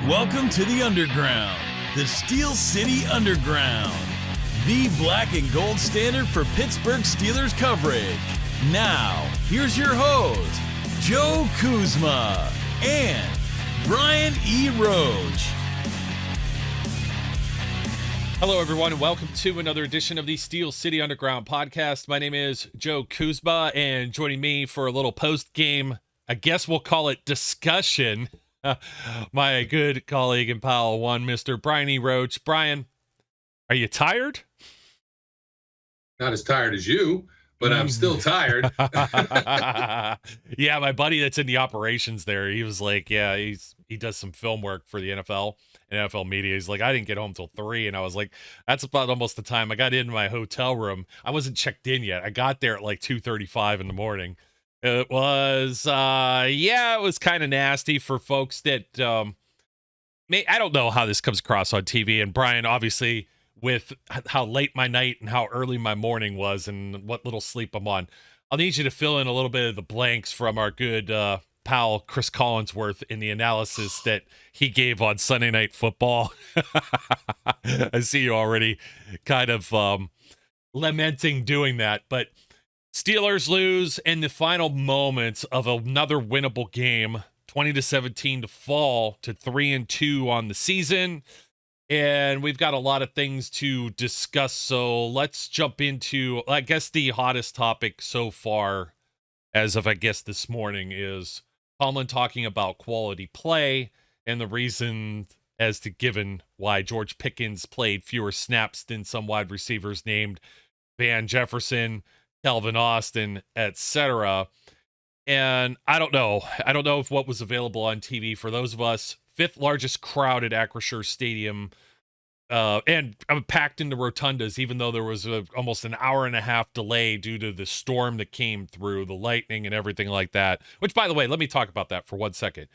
Welcome to the Underground, the Steel City Underground, the black and gold standard for Pittsburgh Steelers coverage. Now, here's your host, Joe Kuzma and Brian E. Roach. Hello, everyone, and welcome to another edition of the Steel City Underground podcast. My name is Joe Kuzma, and joining me for a little post-game, I guess we'll call it discussion, my good colleague and pal, Mr. Brian E. Roach. Brian, are you tired? Not as tired as you, but I'm still tired. Yeah, my buddy that's in the operations there, he was like, yeah, he does some film work for the NFL and NFL media. He's like, I didn't get home till 3, and I was like, that's about almost the time I got into my hotel room. I wasn't checked in yet. I got there at like 2:35 in the morning. It was, it was kind of nasty for folks that, I don't know how this comes across on TV. And Brian, obviously, with how late my night and how early my morning was and what little sleep I'm on, I'll need you to fill in a little bit of the blanks from our good pal Chris Collinsworth in the analysis that he gave on Sunday Night Football. I see you already kind of lamenting doing that, but Steelers lose in the final moments of another winnable game, 20-17 to fall to 3-2 on the season. And we've got a lot of things to discuss. So let's jump into, I guess, the hottest topic so far as of, this morning is Tomlin talking about quality play and the reason as to given why George Pickens played fewer snaps than some wide receivers named Van Jefferson, Calvin Austin, etc. And I don't know if what was available on TV for those of us, 5th largest crowd at Acrisure Stadium, and I'm packed into rotundas, even though there was almost an hour and a half delay due to the storm that came through, the lightning and everything like that. Which, by the way, let me talk about that for 1 second.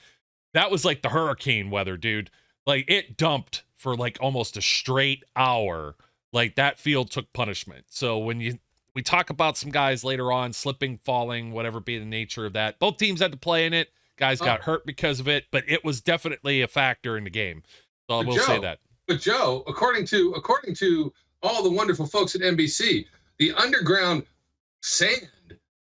That was like the hurricane weather, dude. Like, it dumped for like almost a straight hour. Like, that field took punishment. So when we talk about some guys later on slipping, falling, whatever be the nature of that. Both teams had to play in it. Guys got hurt because of it, but it was definitely a factor in the game. So I will say that. But Joe, according to all the wonderful folks at NBC, the underground sand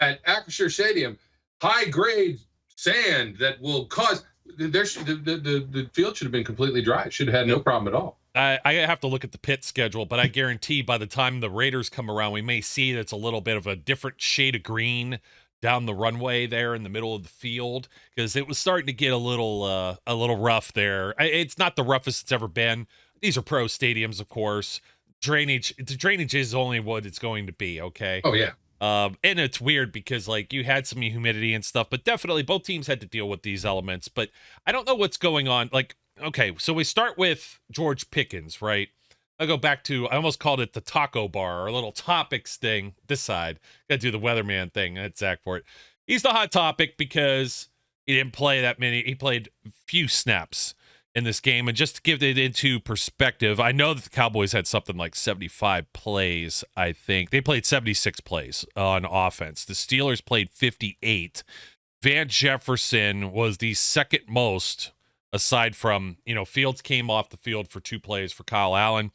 at Acrisure Stadium, high grade sand that will cause the field should have been completely dry. It should have had no problem at all. I have to look at the pit schedule, but I guarantee by the time the Raiders come around, we may see that's a little bit of a different shade of green down the runway there in the middle of the field, because it was starting to get a little rough there. It's not the roughest it's ever been. These are pro stadiums, of course. The drainage is only what it's going to be, okay? Oh, yeah. And it's weird because, like, you had some humidity and stuff, but definitely both teams had to deal with these elements. But I don't know what's going on. Like, okay, so we start with George Pickens, right? I go back to, I almost called it the taco bar, or a little topics thing this side. Got to do the weatherman thing. That's Zach for it. He's the hot topic because he didn't play that many. He played few snaps in this game. And just to give it into perspective, I know that the Cowboys had something like 75 plays, I think. They played 76 plays on offense. The Steelers played 58. Van Jefferson was the second most, aside from, Fields came off the field for 2 plays for Kyle Allen.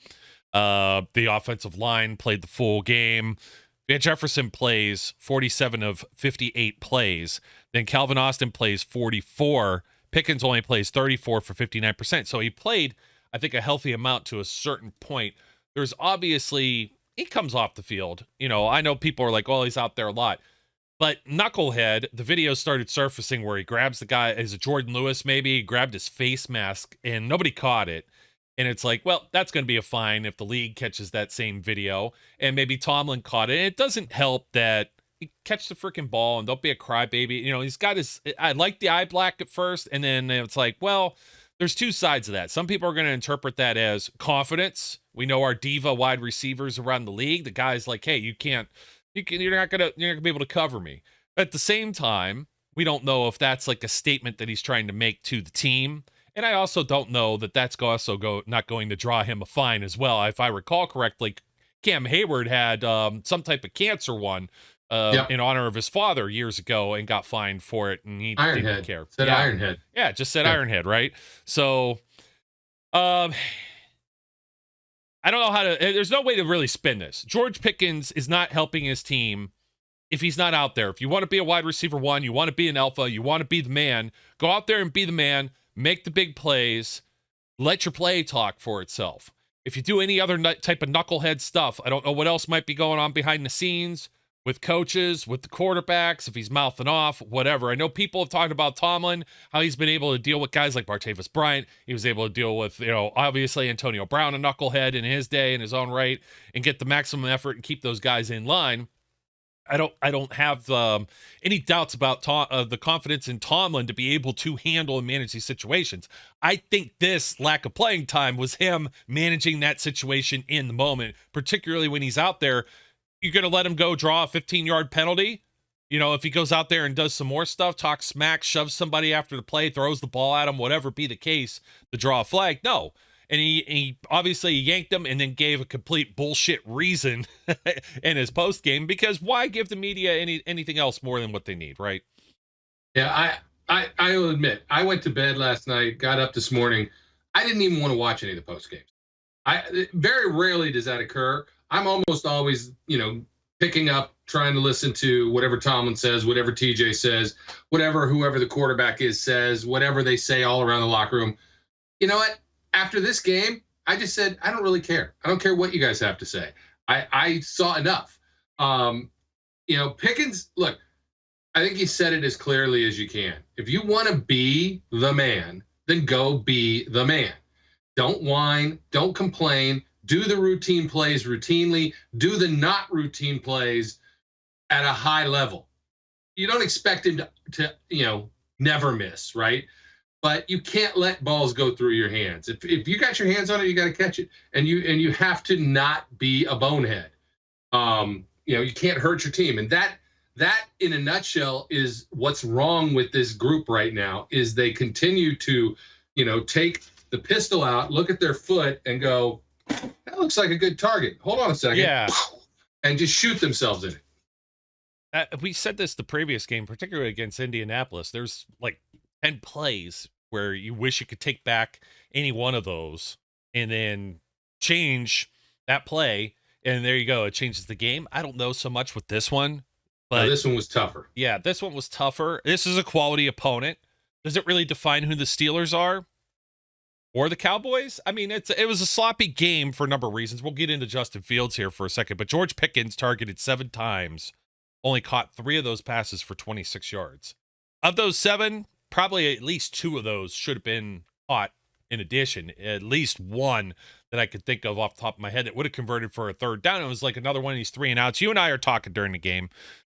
The offensive line played the full game. Van Jefferson plays 47 of 58 plays. Then Calvin Austin plays 44. Pickens only plays 34 for 59%. So he played, I think, a healthy amount to a certain point. There's obviously, he comes off the field. I know people are like, oh, he's out there a lot. But Knucklehead, the video started surfacing where he grabs the guy, is it Jordan Lewis maybe? He grabbed his face mask and nobody caught it. And it's like, well, that's going to be a fine if the league catches that same video. And maybe Tomlin caught it. And it doesn't help that he catch the freaking ball and don't be a crybaby. He's got I like the eye black at first. And then it's like, well, there's two sides of that. Some people are going to interpret that as confidence. We know our diva wide receivers around the league. The guy's like, hey, you're not gonna be able to cover me. But at the same time, we don't know if that's like a statement that he's trying to make to the team. And I also don't know that that's also not going to draw him a fine as well. If I recall correctly, Cam Hayward had some type of cancer one in honor of his father years ago and got fined for it, and he didn't care. Ironhead. Yeah, just said Ironhead, right? So Um, I don't know how to. There's no way to really spin this. George Pickens is not helping his team if he's not out there. If you want to be a wide receiver one, you want to be an alpha, you want to be the man, go out there and be the man, make the big plays, let your play talk for itself. If you do any other type of knucklehead stuff, I don't know what else might be going on behind the scenes with coaches, with the quarterbacks, if he's mouthing off, whatever. I know people have talked about Tomlin, how he's been able to deal with guys like Bartavis Bryant. He was able to deal with, obviously Antonio Brown, a knucklehead in his day, in his own right, and get the maximum effort and keep those guys in line. I don't have any doubts about the confidence in Tomlin to be able to handle and manage these situations. I think this lack of playing time was him managing that situation in the moment, particularly when he's out there. You're going to let him go draw a 15-yard penalty? If he goes out there and does some more stuff, talks smack, shoves somebody after the play, throws the ball at him, whatever be the case, to draw a flag? No. And he obviously yanked him and then gave a complete bullshit reason in his post game, because why give the media anything else more than what they need, right? Yeah, I will admit, I went to bed last night, got up this morning. I didn't even want to watch any of the post games. Very rarely does that occur. I'm almost always, picking up, trying to listen to whatever Tomlin says, whatever TJ says, whoever the quarterback is says, whatever they say all around the locker room. You know what? After this game, I just said, I don't really care. I don't care what you guys have to say. I saw enough. Pickens, look, I think he said it as clearly as you can. If you want to be the man, then go be the man. Don't whine. Don't complain. Do the routine plays routinely. Do the not routine plays at a high level. You don't expect him to never miss, right? But you can't let balls go through your hands. If you got your hands on it, you got to catch it, and you have to not be a bonehead. You can't hurt your team, and that in a nutshell is what's wrong with this group right now. Is they continue to, take the pistol out, look at their foot, and go, that looks like a good target. Hold on a second, yeah, and just shoot themselves in it. We said this the previous game, particularly against Indianapolis. There's like 10 plays where you wish you could take back any one of those and then change that play, and there you go. It changes the game. I don't know so much with this one, but this one was tougher. Yeah, this one was tougher. This is a quality opponent. Does it really define who the Steelers are or the Cowboys? I mean, it was a sloppy game for a number of reasons. We'll get into Justin Fields here for a second, but George Pickens targeted 7 times, only caught 3 of those passes for 26 yards. Of those 7, probably at least 2 of those should have been caught in addition. At least one that I could think of off the top of my head that would have converted for a third down. It was like another one of these 3 and outs. You and I are talking during the game.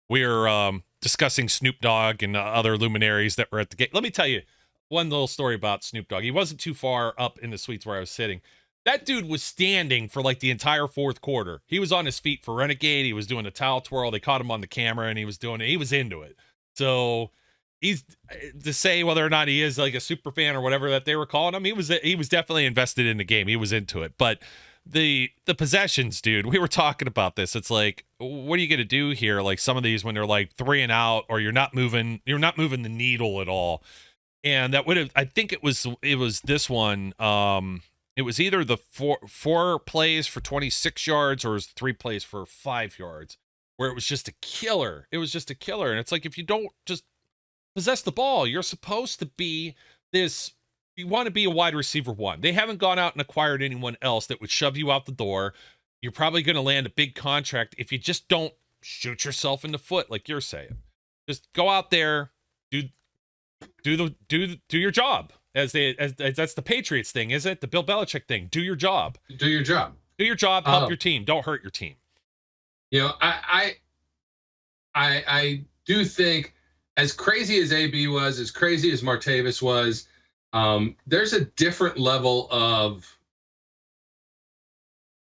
We are discussing Snoop Dogg and other luminaries that were at the game. Let me tell you one little story about Snoop Dogg. He wasn't too far up in the suites where I was sitting. That dude was standing for like the entire fourth quarter. He was on his feet for Renegade. He was doing a towel twirl. They caught him on the camera, and he was doing it. He was into it. So he's, to say whether or not he is like a super fan or whatever that they were calling him, he was definitely invested in the game. He was into it. But the possessions, dude, we were talking about this. It's like, what are you going to do here? Like some of these when they're like 3 and out, or you're not moving the needle at all. And that would have, I think it was this one. It was either the four plays for 26 yards or it was 3 plays for 5 yards, where it was just a killer. It was just a killer. And it's like, if you don't just possess the ball, you're supposed to be this, you want to be a wide receiver one. They haven't gone out and acquired anyone else that would shove you out the door. You're probably going to land a big contract if you just don't shoot yourself in the foot, like you're saying. Just go out there, do your job. As that's the Patriots thing, is it? The Bill Belichick thing. Do your job. Do your job. Do your job. Help your team. Don't hurt your team. I do think, as crazy as AB was, as crazy as Martavis was, there's a different level of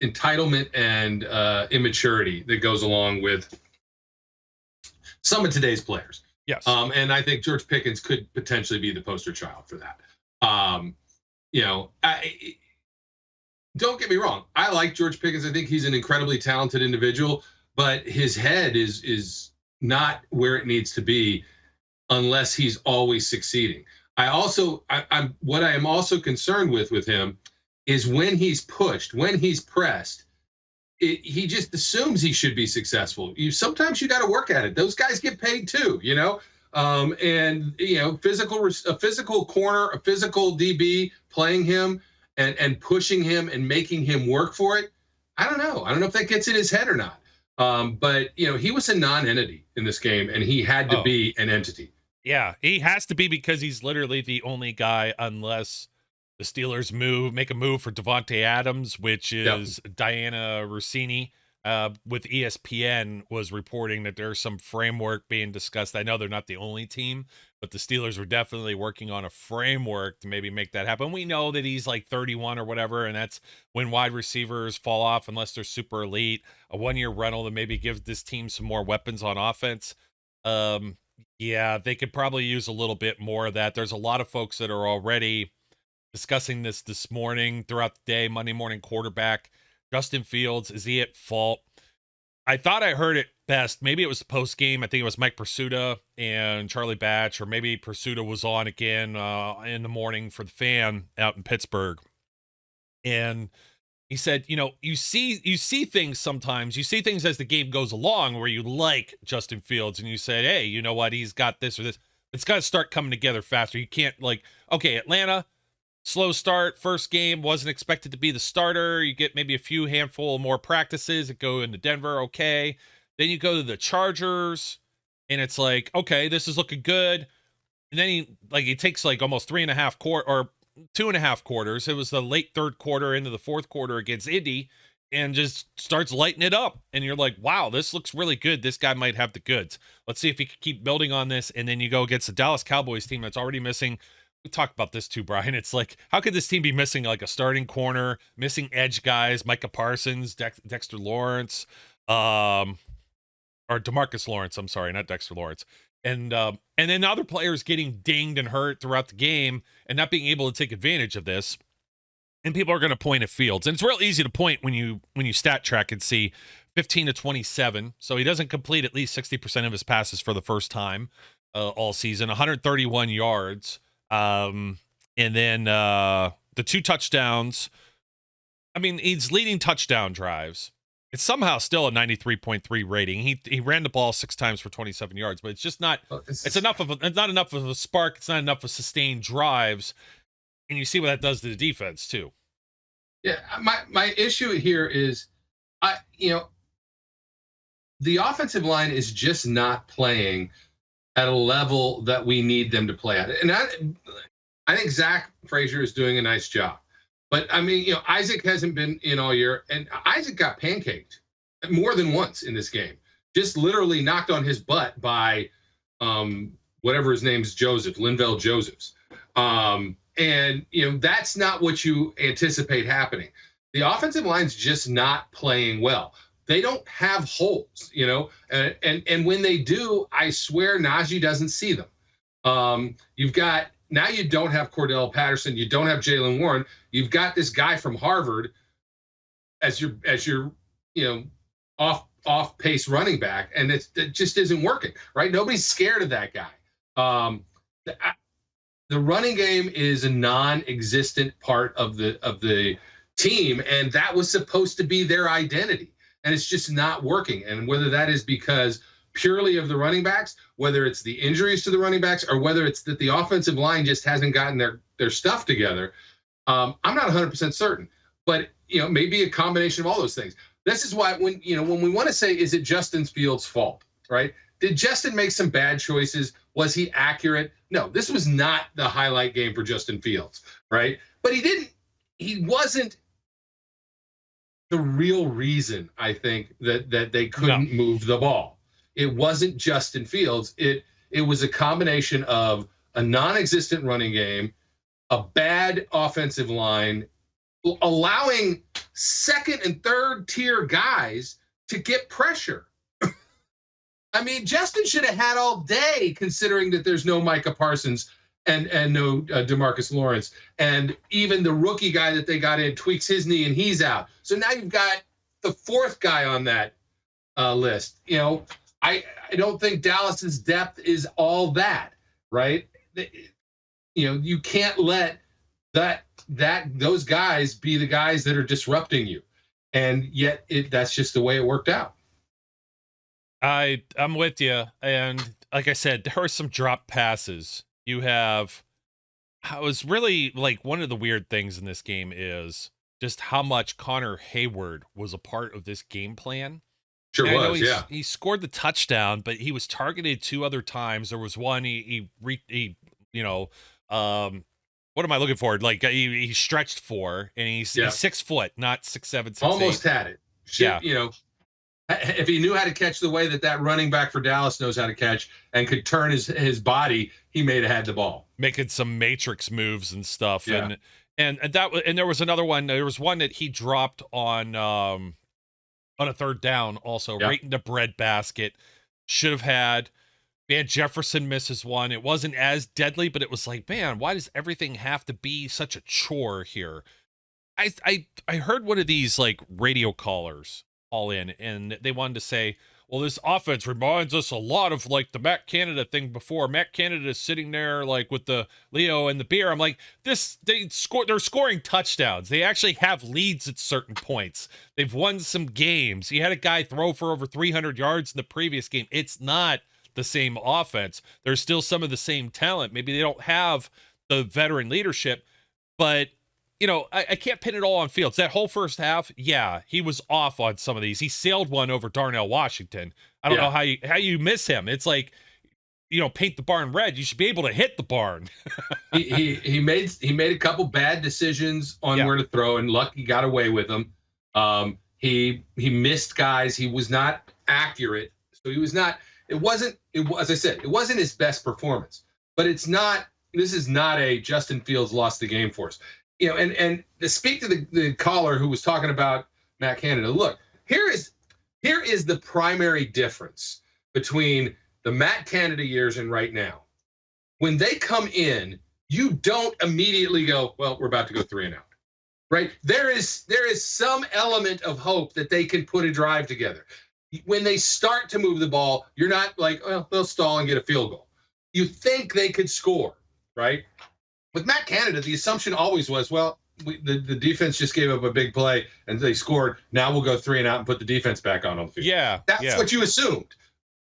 entitlement and immaturity that goes along with some of today's players. Yes. And I think George Pickens could potentially be the poster child for that. Don't get me wrong. I like George Pickens. I think he's an incredibly talented individual, but his head is not where it needs to be unless he's always succeeding. What I am also concerned with him is when he's pushed, when he's pressed, he just assumes he should be successful. Sometimes you got to work at it. Those guys get paid too, and a physical corner, a physical DB playing him and pushing him and making him work for it. I don't know if that gets in his head or not. But he was a non-entity in this game, and he had to be an entity. Yeah, he has to be, because he's literally the only guy, unless the Steelers make a move for Devontae Adams, which is Diana Rossini with ESPN was reporting that there's some framework being discussed. I know they're not the only team, but the Steelers are definitely working on a framework to maybe make that happen. We know that he's like 31 or whatever, and that's when wide receivers fall off unless they're super elite. A 1-year rental to maybe give this team some more weapons on offense. Yeah, they could probably use a little bit more of that. There's a lot of folks that are already discussing this morning, throughout the day. Monday morning quarterback Justin Fields, is he at fault? I thought I heard it best. Maybe it was the post game. I think it was Mike Pursuta and Charlie Batch, or maybe Pursuta was on again in the morning for the Fan out in Pittsburgh, and he said, you see things sometimes. You see things as the game goes along where you like Justin Fields, and you say, hey, you know what? He's got this or this. It's got to start coming together faster. You can't okay, Atlanta, slow start, first game, wasn't expected to be the starter. You get maybe a few handful more practices that go into Denver, okay. Then you go to the Chargers, and it's like, okay, this is looking good. And then he takes almost 3.5 quarters, or 2.5 quarters. It was the late third quarter into the fourth quarter against Indy, and just starts lighting it up. And you're like, wow, this looks really good. This guy might have the goods. Let's see if he can keep building on this. And then you go against the Dallas Cowboys team that's already missing. We talked about this too, Brian. It's like, how could this team be missing a starting corner, missing edge guys, Micah Parsons, Dexter Lawrence, or DeMarcus Lawrence? I'm sorry, not Dexter Lawrence. And then other players getting dinged and hurt throughout the game and not being able to take advantage of this. And people are going to point at Fields. And it's real easy to point when you stat track and see 15 to 27. So he doesn't complete at least 60% of his passes for the first time all season, 131 yards. And then the 2 touchdowns. I mean, he's leading touchdown drives. It's somehow still a 93.3 rating. He ran the ball 6 times for 27 yards, but it's just not. It's not enough of a spark. It's not enough of sustained drives, and you see what that does to the defense too. Yeah, my issue here is, the offensive line is just not playing at a level that we need them to play at. And I think Zach Frazier is doing a nice job. But, I mean, Isaac hasn't been in all year, and Isaac got pancaked more than once in this game. Just literally knocked on his butt by whatever his name is, Linval Josephs. And, that's not what you anticipate happening. The offensive line's just not playing well. They don't have holes, and when they do, I swear Najee doesn't see them. Now you don't have Cordell Patterson. You don't have Jaylen Warren. You've got this guy from Harvard as your off pace running back, and it just isn't working, right? Nobody's scared of that guy. The running game is a non-existent part of the team, and that was supposed to be their identity, and it's just not working. And whether that is because purely of the running backs, whether it's the injuries to the running backs, or whether it's that the offensive line just hasn't gotten their stuff together, I'm not 100% certain. But maybe a combination of all those things. This is why when we want to say, is it Justin Fields' fault, right? Did Justin make some bad choices? Was he accurate? No, this was not the highlight game for Justin Fields, right? But he wasn't the real reason, I think, that they couldn't move the ball. It wasn't Justin Fields. It was a combination of a non-existent running game, a bad offensive line, allowing second and third tier guys to get pressure. I mean, Justin should have had all day, considering that there's no Micah Parsons and no DeMarcus Lawrence, and even the rookie guy that they got in tweaks his knee and he's out. So now you've got the 4th guy on that list. I don't think Dallas's depth is all that, right? You can't let those guys be the guys that are disrupting you. And yet that's just the way it worked out. I'm with you. And like I said, there are some drop passes. I was really like, one of the weird things in this game is just how much Connor Hayward was a part of this game plan. Sure And I know was, yeah. he scored the touchdown, but he was targeted 2 other times. There was one what am I looking for? Like he stretched for, and he's 6 foot, not 6'7", 6'8". Almost had it. Yeah. If he knew how to catch the way that running back for Dallas knows how to catch and could turn his body, he may have had the ball. Making some matrix moves and stuff. Yeah. And there was another one. There was one that he dropped on a third down also, right in the bread basket. Should have had. Van Jefferson misses one. It wasn't as deadly, but it was like, man, why does everything have to be such a chore here? I heard one of these like radio callers call in, and they wanted to say, well, this offense reminds us a lot of like the Matt Canada thing before. Matt Canada is sitting there like with the Leo and the beer. I'm like, they're scoring touchdowns. They actually have leads at certain points. They've won some games. You had a guy throw for over 300 yards in the previous game. It's not the same offense. There's still some of the same talent. Maybe they don't have the veteran leadership, but I can't pin it all on Fields. That whole first half, yeah, he was off on some of these. He sailed one over Darnell Washington. I don't know how you miss him. It's like, paint the barn red. You should be able to hit the barn. he made a couple bad decisions on where to throw, and lucky got away with them. He missed guys. He was not accurate, so he was not. As I said, it wasn't his best performance. But it's not. This is not a Justin Fields lost the game for us. And to speak to the caller who was talking about Matt Canada, look, here is the primary difference between the Matt Canada years and right now. When they come in, you don't immediately go, well, we're about to go 3-and-out, right? There is some element of hope that they can put a drive together. When they start to move the ball, you're not like, well, they'll stall and get a field goal. You think they could score, right? With Matt Canada, the assumption always was, well, the defense just gave up a big play and they scored. Now we'll go 3-and-out and put the defense back on the field. Yeah. That's what you assumed.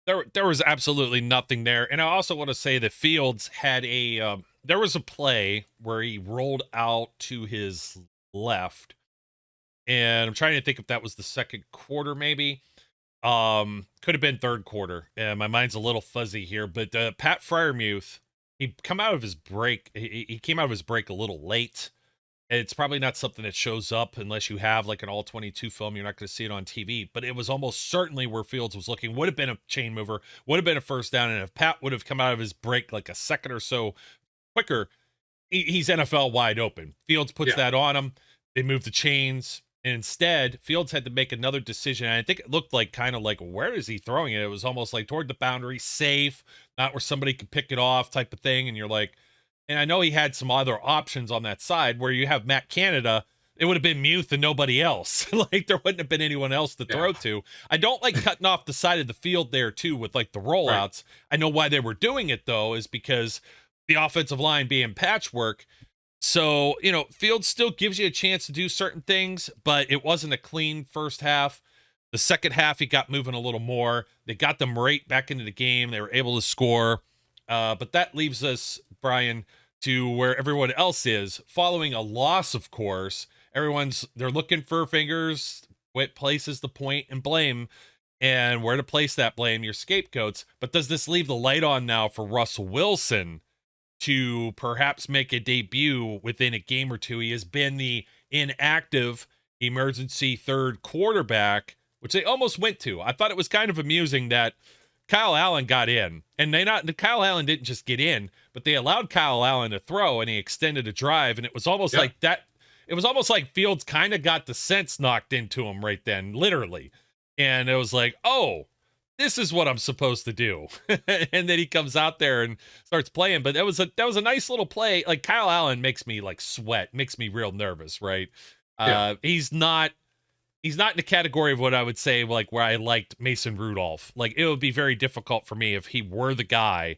There was absolutely nothing there. And I also want to say that Fields had there was a play where he rolled out to his left. And I'm trying to think if that was the second quarter, maybe. Could have been third quarter. My mind's a little fuzzy here, but Pat Freiermuth, he came out of his break a little late. It's probably not something that shows up unless you have like an all 22 film. You're not going to see it on TV, but it was almost certainly where Fields was looking. Would have been a chain mover, would have been a first down. And if Pat would have come out of his break like a second or so quicker, he's NFL wide open. Fields puts that on him. They move the chains. And instead, Fields had to make another decision. And I think it looked like kind of like, where is he throwing it? It was almost like toward the boundary, safe, not where somebody could pick it off type of thing. And you're like, and I know he had some other options on that side where you have Matt Canada. It would have been Muth and nobody else. Like there wouldn't have been anyone else to throw to. I don't like cutting off the side of the field there too with like the rollouts. Right. I know why they were doing it though, is because the offensive line being patchwork. So, Fields still gives you a chance to do certain things, but it wasn't a clean first half. The second half, he got moving a little more. They got them right back into the game. They were able to score. But that leaves us, Brian, to where everyone else is. Following a loss, of course, they're looking for fingers, what places to point and blame, and where to place that blame, your scapegoats. But does this leave the light on now for Russell Wilson to perhaps make a debut within a game or two? He has been the inactive emergency third quarterback, which they almost went to. I thought it was kind of amusing that Kyle Allen got in, and Kyle Allen didn't just get in, but they allowed Kyle Allen to throw, and he extended a drive, and it was almost like that. It was almost like Fields kind of got the sense knocked into him right then, literally. And it was like, oh, this is what I'm supposed to do. And then he comes out there and starts playing. But that was a nice little play. Like Kyle Allen makes me like sweat, makes me real nervous, right? He's not in the category of what I would say like where I liked Mason Rudolph. Like it would be very difficult for me if he were the guy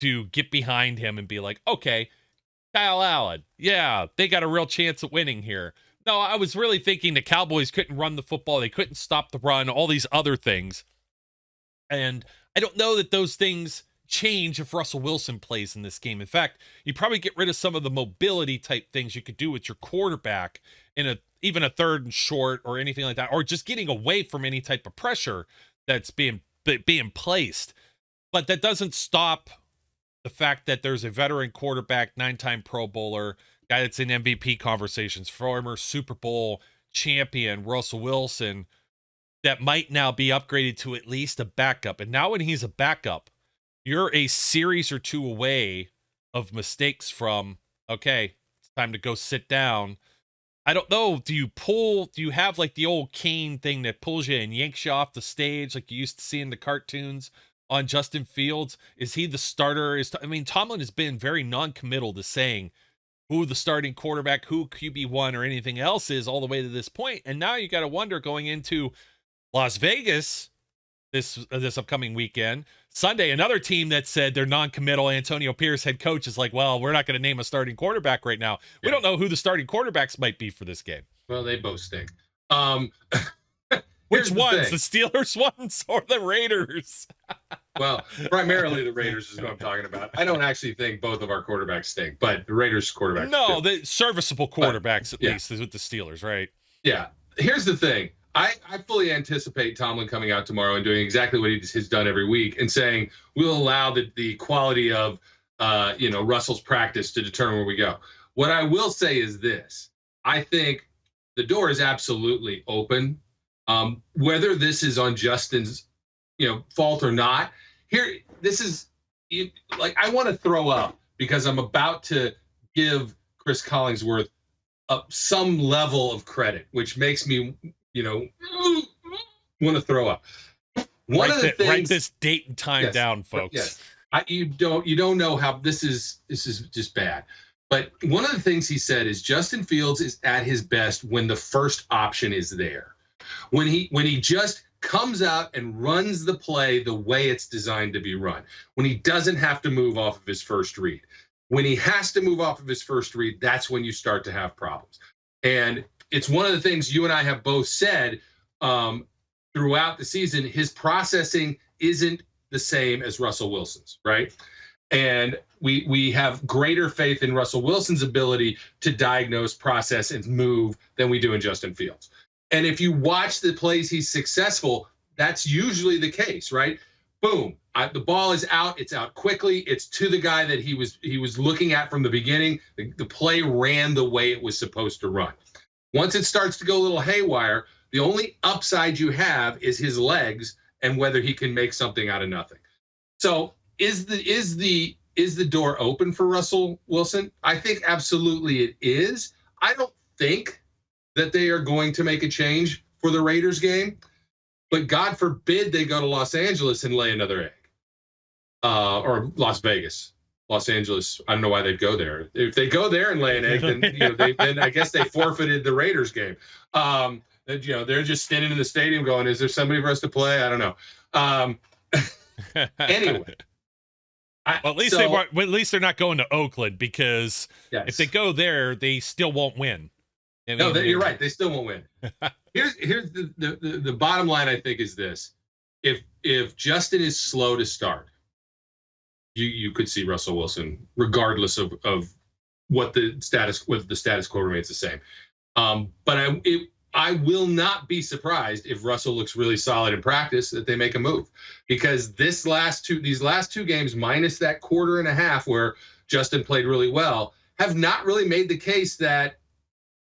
to get behind him and be like, okay, Kyle Allen. Yeah, they got a real chance at winning here. No, I was really thinking the Cowboys couldn't run the football. They couldn't stop the run, all these other things. And I don't know that those things change if Russell Wilson plays in this game. In fact, you probably get rid of some of the mobility type things you could do with your quarterback in even a third and short or anything like that, or just getting away from any type of pressure that's being placed. But that doesn't stop the fact that there's a veteran quarterback, 9-time Pro Bowler, guy that's in MVP conversations, former Super Bowl champion, Russell Wilson, that might now be upgraded to at least a backup. And now when he's a backup, you're a series or two away of mistakes from, okay, it's time to go sit down. I don't know. Do you have like the old cane thing that pulls you and yanks you off the stage like you used to see in the cartoons on Justin Fields? Is he the starter? Tomlin has been very non-committal to saying who the starting quarterback, who QB1 or anything else is all the way to this point. And now you got to wonder going into Las Vegas this upcoming weekend, Sunday, another team that said they're non-committal. Antonio Pierce, head coach, is like, well, we're not going to name a starting quarterback right now. We don't know who the starting quarterbacks might be for this game. Well, they both stink. Which ones? The Steelers ones or the Raiders? Well, primarily the Raiders is what I'm talking about. I don't actually think both of our quarterbacks stink, but the Raiders quarterbacks. No, the serviceable quarterbacks at least is with the Steelers, right? Yeah. Here's the thing. I fully anticipate Tomlin coming out tomorrow and doing exactly what he has done every week and saying we'll allow the quality of Russell's practice to determine where we go. What I will say is this. I think the door is absolutely open. Whether this is on Justin's fault or not, I want to throw up because I'm about to give Chris Collingsworth some level of credit, which makes me want to throw up. Write this date and time down, folks. Yes. You don't know how this is just bad. But one of the things he said is Justin Fields is at his best when the first option is there. When he just comes out and runs the play the way it's designed to be run. When he doesn't have to move off of his first read. When he has to move off of his first read, that's when you start to have problems. And it's one of the things you and I have both said throughout the season. His processing isn't the same as Russell Wilson's, right? And we have greater faith in Russell Wilson's ability to diagnose, process, and move than we do in Justin Fields. And if you watch the plays he's successful, that's usually the case, right? Boom, the ball is out. It's out quickly. It's to the guy that he was looking at from the beginning. The play ran the way it was supposed to run. Once it starts to go a little haywire, the only upside you have is his legs and whether he can make something out of nothing. So is the door open for Russell Wilson? I think absolutely it is. I don't think that they are going to make a change for the Raiders game, but God forbid they go to Los Angeles and lay another egg, or Las Vegas. Los Angeles, I don't know why they'd go there. If they go there and lay an egg, then then I guess they forfeited the Raiders game. They're just standing in the stadium going, "Is there somebody for us to play?" I don't know. Anyway, at least they're not going to Oakland because if they go there, they still won't win. You're right. They still won't win. Here's the bottom line. I think is this: if Justin is slow to start, you could see Russell Wilson, regardless of what the status quo remains the same. But I will not be surprised if Russell looks really solid in practice that they make a move, because these last two games, minus that quarter and a half where Justin played really well, have not really made the case that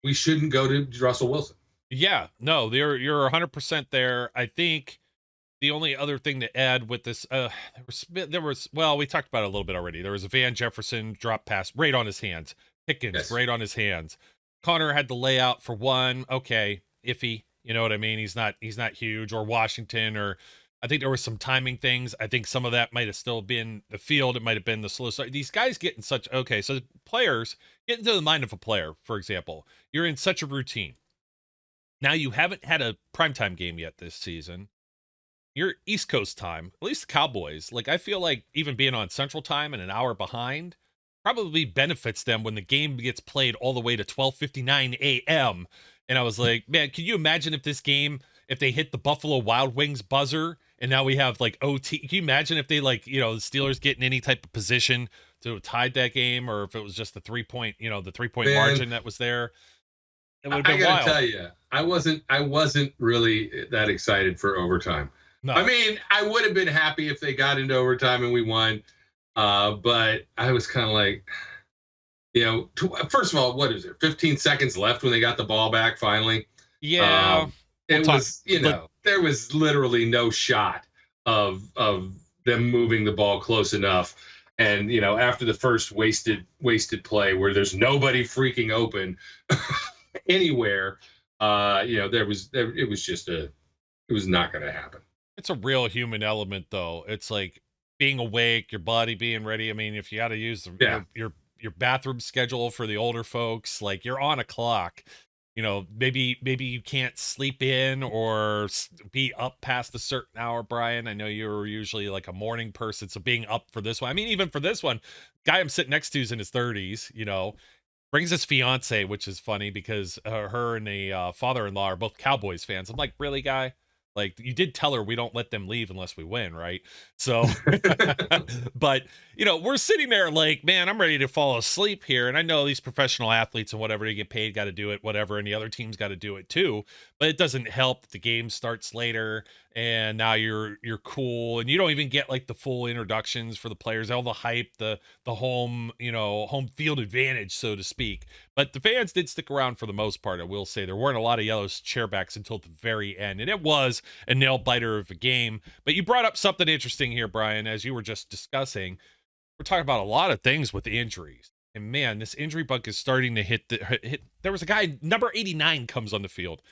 we shouldn't go to Russell Wilson. Yeah, no, you're 100% there. I think the only other thing to add with this, there was we talked about it a little bit already. There was a Van Jefferson drop pass right on his hands. Pickens right on his hands. Connor had the layout for one. Okay, iffy. You know what I mean? He's not huge. Or Washington, or I think there were some timing things. I think some of that might have still been the field. It might have been the slow start. These guys get in so players get into the mind of a player. For example, you're in such a routine. Now you haven't had a primetime game yet this season. You're East Coast time, at least the Cowboys. Like, I feel like even being on Central time and an hour behind probably benefits them when the game gets played all the way to 12:59 a.m. And I was like, man, can you imagine if this game, if they hit the Buffalo Wild Wings buzzer and now we have like OT? Can you imagine if they the Steelers get in any type of position to have tied that game, or if it was just the 3-point, the 3-point margin that was there? It would have been I gotta wild. tell you, I wasn't really that excited for overtime. No. I mean, I would have been happy if they got into overtime and we won. But I was kind of like, first of all, what is it? 15 seconds left when they got the ball back finally. Yeah. There was literally no shot of them moving the ball close enough. And, after the first wasted play where there's nobody freaking open anywhere, it was not going to happen. It's a real human element, though. It's like being awake, your body being ready. I mean, if you got to use your bathroom schedule for the older folks, like you're on a clock. Maybe you can't sleep in or be up past a certain hour, Brian. I know you're usually like a morning person, so being up for this one. I mean, even for this one, guy I'm sitting next to is in his 30s. Brings his fiance, which is funny because her and the father-in-law are both Cowboys fans. I'm like, really, guy? Like, you did tell her we don't let them leave unless we win, right? So, but, we're sitting there like, man, I'm ready to fall asleep here. And I know these professional athletes and whatever, they get paid, got to do it, whatever. And the other team's got to do it too. But it doesn't help that the game starts later and now you're cool. And you don't even get like the full introductions for the players, all the hype, the home, home field advantage, so to speak. But the fans did stick around for the most part. I will say there weren't a lot of yellow chairbacks until the very end. And it was a nail biter of a game. But you brought up something interesting here, Brian, as you were just discussing. We're talking about a lot of things with the injuries. And man, this injury bug is starting to hit. There was a guy, number 89, comes on the field.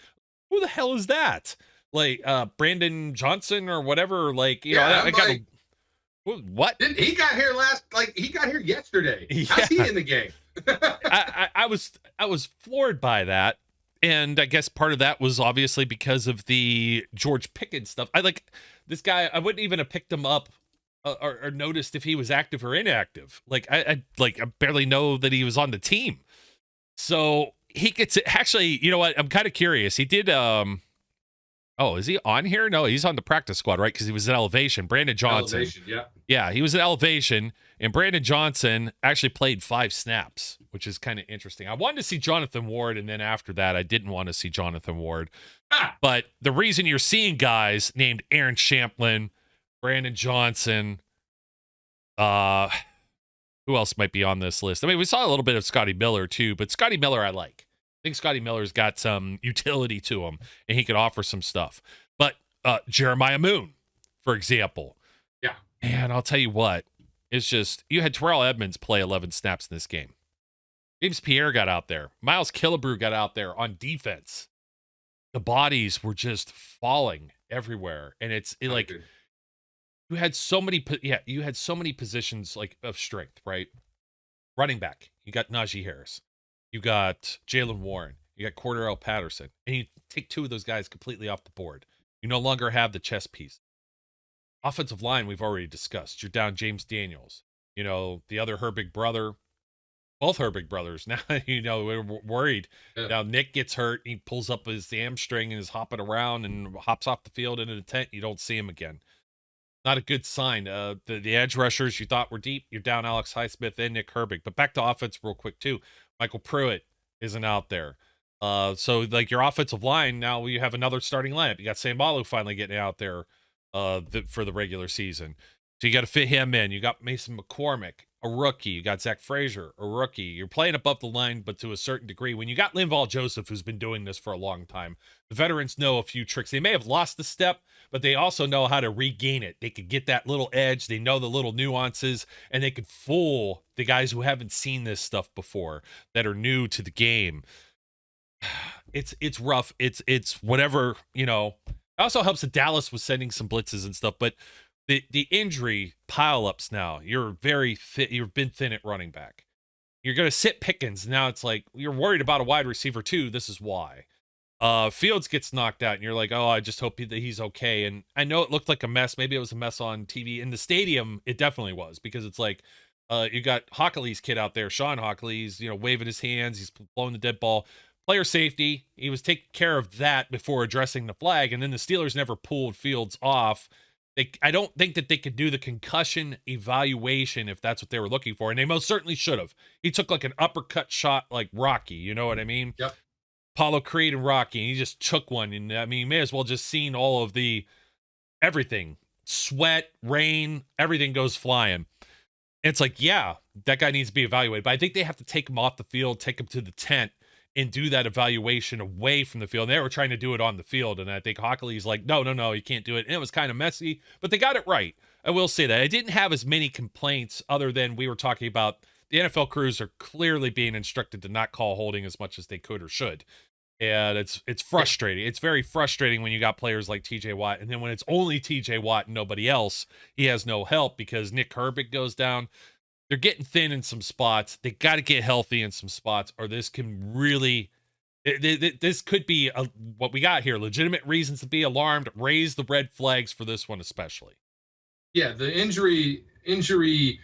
Who the hell is that? Like Brandon Johnson or whatever. Like, what? He got here he got here yesterday. Yeah. How's he in the game? I was floored by that. And I guess part of that was obviously because of the George Pickens stuff. I like this guy. I wouldn't even have picked him up or noticed if he was active or inactive. Like I barely know that he was on the team. So he gets it. Actually, you know what? I'm kind of curious. He did. Oh, is he on here? No, he's on the practice squad, right? Because he was in elevation. Brandon Johnson. Elevation, yeah. Yeah, he was in elevation, and Brandon Johnson actually played 5 snaps, which is kind of interesting. I wanted to see Jonathan Ward, and then after that, I didn't want to see Jonathan Ward. But the reason you're seeing guys named Aaron Champlin, Brandon Johnson, who else might be on this list? I mean, we saw a little bit of Scotty Miller, too, but Scotty Miller I like. I think Scotty Miller's got some utility to him, and he could offer some stuff. But Jeremiah Moon, for example. Yeah. And I'll tell you what, it's just, you had Terrell Edmonds play 11 snaps in this game. James Pierre got out there. Miles Killebrew got out there on defense. The bodies were just falling everywhere. And you had so many positions like of strength, right? Running back, you got Najee Harris. You got Jalen Warren. You got Cordarrelle Patterson. And you take 2 of those guys completely off the board. You no longer have the chess piece. Offensive line, we've already discussed. You're down James Daniels. The other Herbig brother. Both Herbig brothers. Now, we're worried. Yeah. Now, Nick gets hurt. He pulls up his hamstring and is hopping around and hops off the field into the tent. You don't see him again. Not a good sign. The edge rushers you thought were deep. You're down Alex Highsmith and Nick Herbig. But back to offense real quick, too. Michael Pruitt isn't out there. So, like, your offensive line, now you have another starting lineup. You got Sambalu finally getting out there for the regular season. So you got to fit him in. You got Mason McCormick, a rookie. You got Zach Frazier, a rookie. You're playing above the line, but to a certain degree. When you got Linval Joseph, who's been doing this for a long time, the veterans know a few tricks. They may have lost the step, but they also know how to regain it. They could get that little edge. They know the little nuances, and they could fool the guys who haven't seen this stuff before, that are new to the game. It's rough. It's whatever, It also helps that Dallas was sending some blitzes and stuff, but the injury pile-ups now, you're very fit. You've been thin at running back. You're going to sit Pickens. Now it's like, you're worried about a wide receiver too. This is why. Fields gets knocked out and you're like, oh, I just hope that he's okay. And I know it looked like a mess. Maybe it was a mess on TV. In the stadium, it definitely was, because it's like, You got Hockley's kid out there, Sean Hockley. He's, waving his hands. He's blowing the dead ball. Player safety, he was taking care of that before addressing the flag, and then the Steelers never pulled Fields off. I don't think that they could do the concussion evaluation if that's what they were looking for, and they most certainly should have. He took like an uppercut shot like Rocky, you know what I mean? Yep. Apollo Creed and Rocky, and he just took one, and I mean, you may as well just seen all of the everything, sweat, rain, everything goes flying. It's like, yeah, that guy needs to be evaluated, but I think they have to take him off the field, take him to the tent, and do that evaluation away from the field. And they were trying to do it on the field, and I think Hockley's like, no, you can't do it. And it was kind of messy, but they got it right. I will say that. I didn't have as many complaints other than we were talking about the NFL crews are clearly being instructed to not call holding as much as they could or should. And it's frustrating. It's very frustrating when you got players like TJ Watt, and then when it's only TJ Watt and nobody else, he has no help because Nick Herbig goes down. They're getting thin in some spots. They got to get healthy in some spots, or this can really, this could be what we got here. Legitimate reasons to be alarmed. Raise the red flags for this one, especially. Yeah, the injury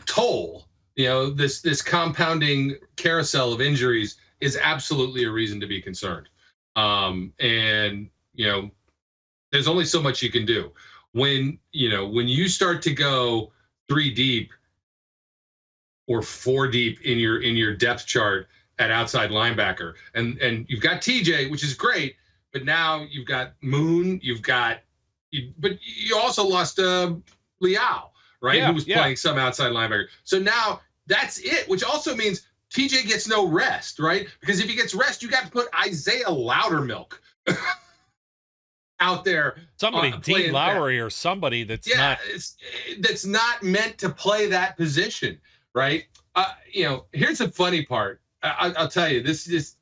toll. This compounding carousel of injuries is absolutely a reason to be concerned. And there's only so much you can do when you start to go 3 deep or 4 deep in your depth chart at outside linebacker, and you've got TJ, which is great, but now you've got Moon, but you also lost Liao, right? Yeah, who was playing some outside linebacker. So now that's it, which also means TJ gets no rest, right? Because if he gets rest, you got to put Isaiah Loudermilk out there. Somebody, Dean Lowry or somebody that's that's not meant to play that position, right? Here's the funny part. I'll tell you, this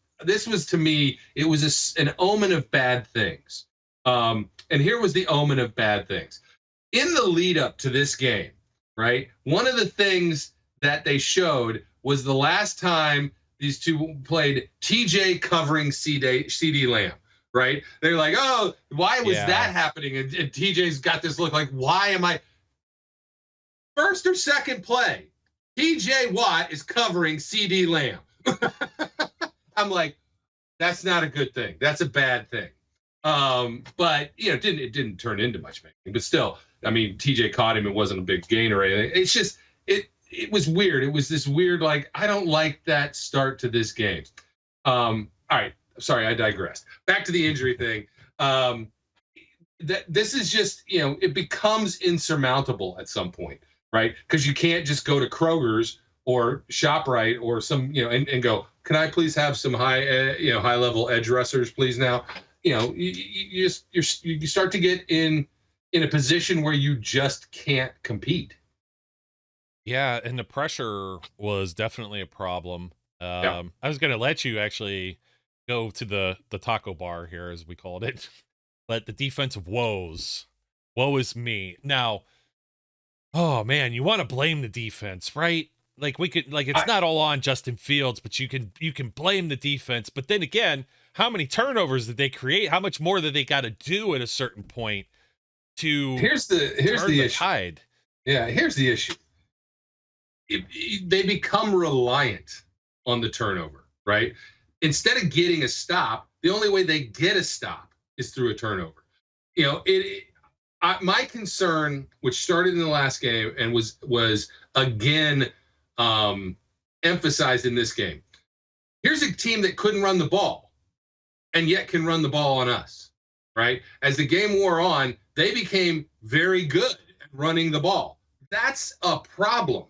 was, to me, it was an omen of bad things. And here was the omen of bad things. In the lead up to this game, right? One of the things that they showed was the last time these two played, TJ covering CD Lamb. Right? They're like, oh, why was that happening? And TJ's got this look like, why am I? First or second play, TJ Watt is covering CD Lamb. I'm like, that's not a good thing. That's a bad thing. But it didn't turn into much making. But still, I mean, TJ caught him. It wasn't a big gain or anything. It's just it was weird. It was this weird, like, I don't like that start to this game. All right. Sorry, I digressed. Back to the injury thing. This is just, it becomes insurmountable at some point, right? Because you can't just go to Kroger's or ShopRite or some, and go, can I please have some high level edge rushers, please? Now, you start to get in a position where you just can't compete. Yeah, and the pressure was definitely a problem. I was going to let you actually go to the taco bar here, as we called it, but the defensive woes. Woe is me. Now, oh man, you want to blame the defense, right? Like it's not all on Justin Fields, but you can blame the defense. But then again, how many turnovers did they create? How much more did they got to do at a certain point to here's the issue. Tide? Yeah, here's the issue. They become reliant on the turnover, right? Instead of getting a stop, the only way they get a stop is through a turnover. My concern, which started in the last game and was again emphasized in this game. Here's a team that couldn't run the ball and yet can run the ball on us, right? As the game wore on, they became very good at running the ball. That's a problem.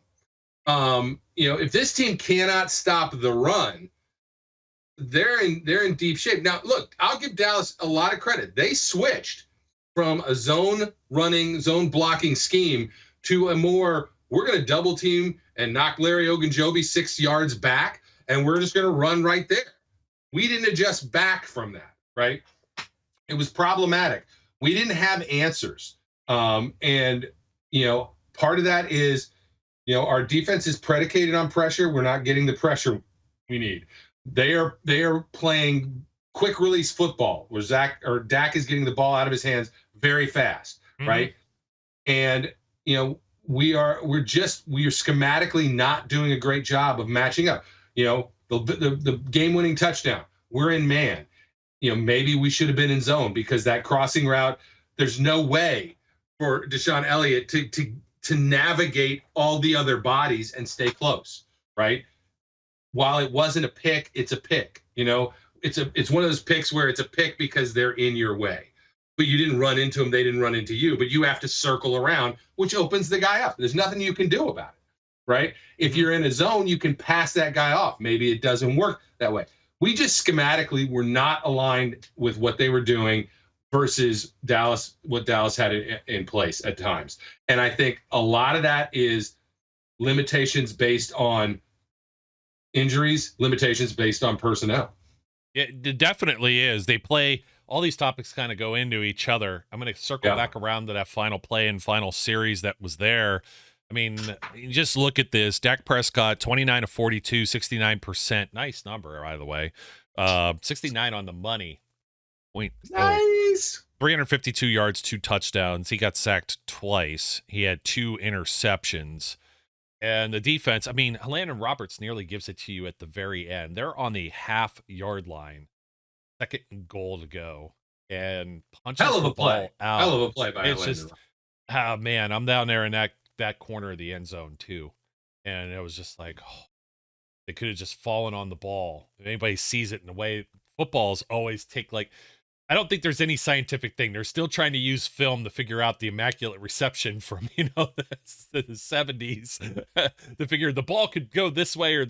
If this team cannot stop the run, they're in deep shape. Now, look, I'll give Dallas a lot of credit. They switched from a zone blocking scheme to a more, we're going to double team and knock Larry Ogunjobi 6 yards back, and we're just going to run right there. We didn't adjust back from that, right? It was problematic. We didn't have answers. And part of that is, our defense is predicated on pressure. We're not getting the pressure we need. They are playing quick release football where Dak is getting the ball out of his hands very fast, right? And we're schematically not doing a great job of matching up. The game-winning touchdown, we're in man. Maybe we should have been in zone, because that crossing route, there's no way for Deshaun Elliott to navigate all the other bodies and stay close, right? While it wasn't a pick, it's a pick. It's one of those picks where it's a pick because they're in your way. But you didn't run into them, they didn't run into you, but you have to circle around, which opens the guy up. There's nothing you can do about it, right? If you're in a zone, you can pass that guy off. Maybe it doesn't work that way. We just schematically were not aligned with what they were doing versus what Dallas had in place at times. And I think a lot of that is limitations based on injuries, limitations based on personnel. Yeah, it definitely is. They play, all these topics kind of go into each other. I'm going to circle back around to that final play and final series that was there. I mean, you just look at this. Dak Prescott, 29 of 42, 69%. Nice number, by the way. 69 on the money. Nice. 352 yards, 2 touchdowns. He got sacked twice. He had 2 interceptions. And the defense, I mean, Landon Roberts nearly gives it to you at the very end. They're on the half-yard line. 2nd and goal to go. And punches the ball out. Hell of a play by It's Landon. just, oh, man, I'm down there in that corner of the end zone, too. And it was just like, oh, they could have just fallen on the ball. If anybody sees it in the way, footballs always take, like, I don't think there's any scientific thing. They're still trying to use film to figure out the immaculate reception from, the 70s to figure the ball could go this way, or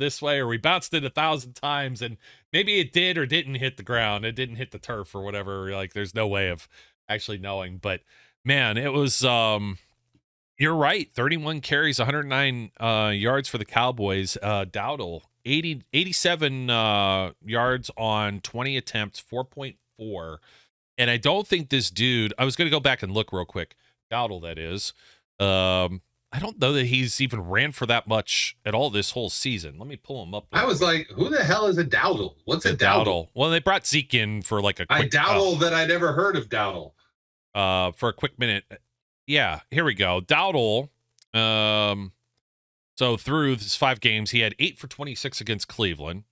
we bounced it 1,000 times and maybe it did or didn't hit the ground. It didn't hit the turf or whatever. Like, there's no way of actually knowing. But man, it was, you're right. 31 carries, 109 yards for the Cowboys. Dowdle, 87 yards on 20 attempts, 4.4. And I don't think this dude, I was going to go back and look real quick. Dowdle, that is. I don't know that he's even ran for that much at all this whole season. Let me pull him up. I was like, who the hell is a Dowdle? What's a Dowdle? Well, they brought Zeke in for like a quick... I Dowdle that I never heard of Dowdle. For a quick minute. Yeah, here we go. Dowdle, so through his 5 games, he had 8 for 26 against Cleveland.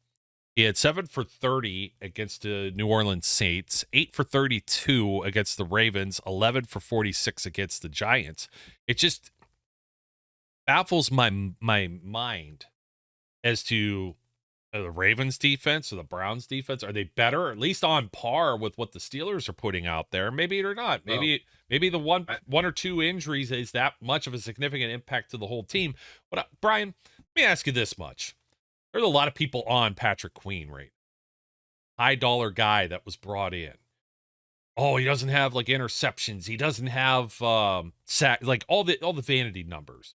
He had 7 for 30 against the New Orleans Saints, 8 for 32 against the Ravens, 11 for 46 against the Giants. It just baffles my mind as to the Ravens defense or the Browns defense. Are they better, or at least on par with what the Steelers are putting out there? Maybe they're not. Maybe the one or two injuries is that much of a significant impact to the whole team. But Brian, let me ask you this much. There's a lot of people on Patrick Queen, right? High dollar guy that was brought in. Oh, he doesn't have like interceptions. He doesn't have sack, like all the vanity numbers.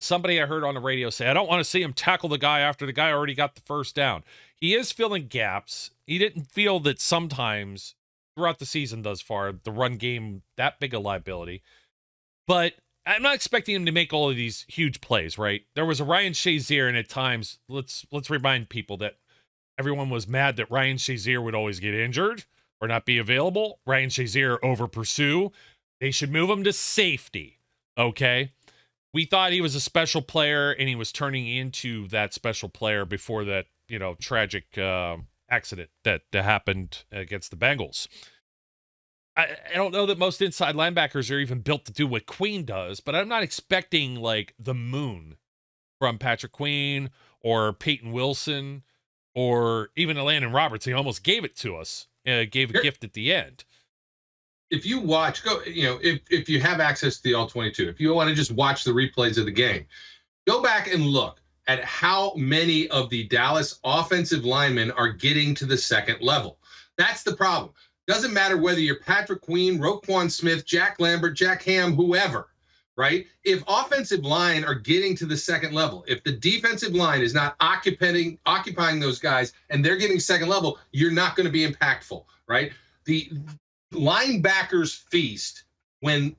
Somebody I heard on the radio say, I don't want to see him tackle the guy after the guy already got the first down. He is filling gaps. He didn't feel that sometimes throughout the season thus far, the run game that big a liability. But I'm not expecting him to make all of these huge plays, right? There was a Ryan Shazier, and at times, let's remind people that everyone was mad that Ryan Shazier would always get injured or not be available. Ryan Shazier over pursue. They should move him to safety, okay? We thought he was a special player, and he was turning into that special player before that, tragic accident that happened against the Bengals. I don't know that most inside linebackers are even built to do what Queen does, but I'm not expecting like the moon from Patrick Queen or Peyton Wilson or even Landon Roberts. He almost gave it to us, gave a gift at the end. If you watch, if you have access to the All-22, if you want to just watch the replays of the game, go back and look at how many of the Dallas offensive linemen are getting to the second level. That's the problem. Doesn't matter whether you're Patrick Queen, Roquan Smith, Jack Lambert, Jack Ham, whoever, right? If offensive line are getting to the second level, if the defensive line is not occupying those guys and they're getting second level, you're not going to be impactful, right? The linebackers feast when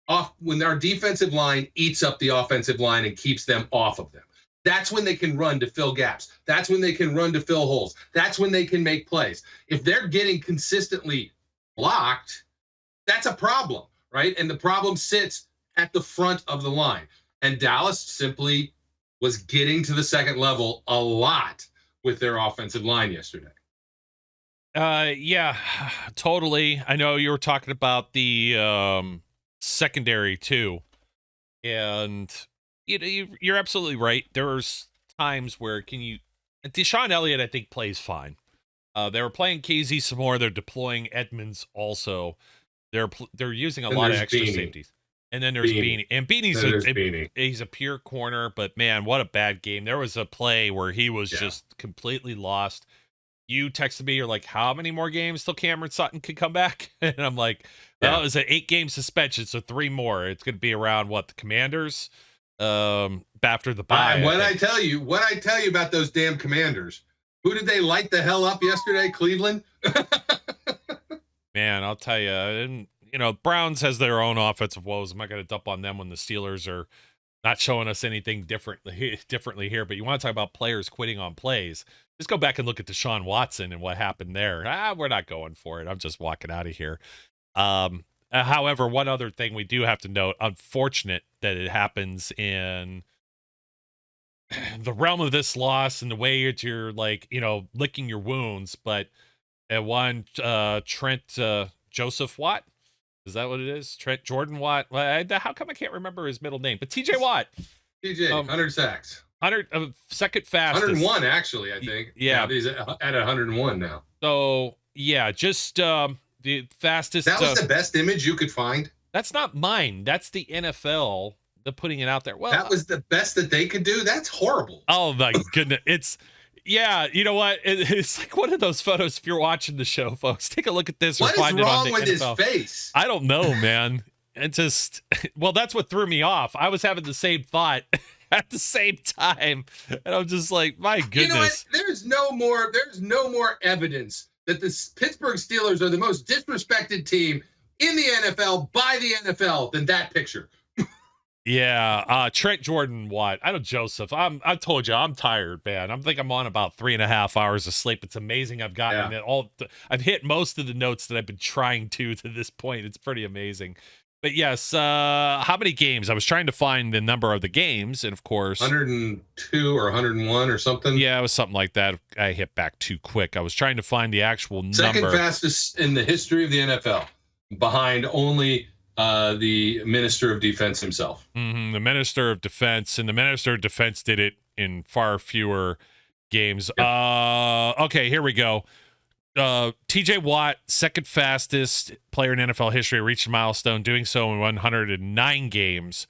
our defensive line eats up the offensive line and keeps them off of them. That's when they can run to fill gaps. That's when they can run to fill holes. That's when they can make plays. If they're getting consistently blocked, that's a problem, right? And the problem sits at the front of the line. And Dallas simply was getting to the second level a lot with their offensive line yesterday. Yeah, totally. I know you were talking about the secondary too, and you're absolutely right. There's times where Deshaun Elliott, I think, plays fine. They were playing KZ some more. They're deploying Edmonds also. They're using a lot of extra safeties. And then there's Beanie. And Beanie's he's a pure corner, but man, what a bad game. There was a play where he was just completely lost. You texted me, you're like, how many more games till Cameron Sutton could come back? And I'm like, well, it was an 8-game suspension, so 3 more. It's going to be around the Commanders after the bye. What I tell you about those damn Commanders. Who did they light the hell up yesterday? Cleveland? Man, I'll tell you, and Browns has their own offensive woes. I'm not going to dump on them when the Steelers are not showing us anything differently here. But you want to talk about players quitting on plays? Just go back and look at Deshaun Watson and what happened there. We're not going for it. I'm just walking out of here. However, one other thing we do have to note, unfortunate that it happens in the realm of this loss and the way that you're licking your wounds. But Trent Joseph Watt, is that what it is? Trent Jordan Watt. How come I can't remember his middle name? But TJ Watt. TJ, 100 sacks. 100 second fastest. 101 actually, I think. Yeah, he's at 101 now. So yeah, just the fastest. That was the best image you could find. That's not mine. That's the NFL. They're putting it out there. Well, that was the best that they could do. That's horrible. Oh my goodness! Yeah, you know what? It's like one of those photos. If you're watching the show, folks, take a look at this. What is wrong with his face? I don't know, man. It just, that's what threw me off. I was having the same thought at the same time, and I'm just like, my goodness. You know what? There's no more evidence that the Pittsburgh Steelers are the most disrespected team in the NFL by the NFL than that picture. Yeah, Trent Jordan Watt. I know Joseph. I told you I'm tired, man. I'm on about 3.5 hours of sleep. It's amazing. I've gotten it all. I've hit most of the notes that I've been trying to this point. It's pretty amazing. But yes, how many games? I was trying to find the number of the games, and of course, 102 or 101 or something. Yeah, it was something like that. I hit back too quick. I was trying to find the actual number. Second fastest in the history of the NFL, behind only the Minister of Defense himself. Mm-hmm, the Minister of Defense, and the Minister of Defense did it in far fewer games. Yep. Okay, here we go. TJ Watt, second fastest player in NFL history, reached a milestone, doing so in 109 games.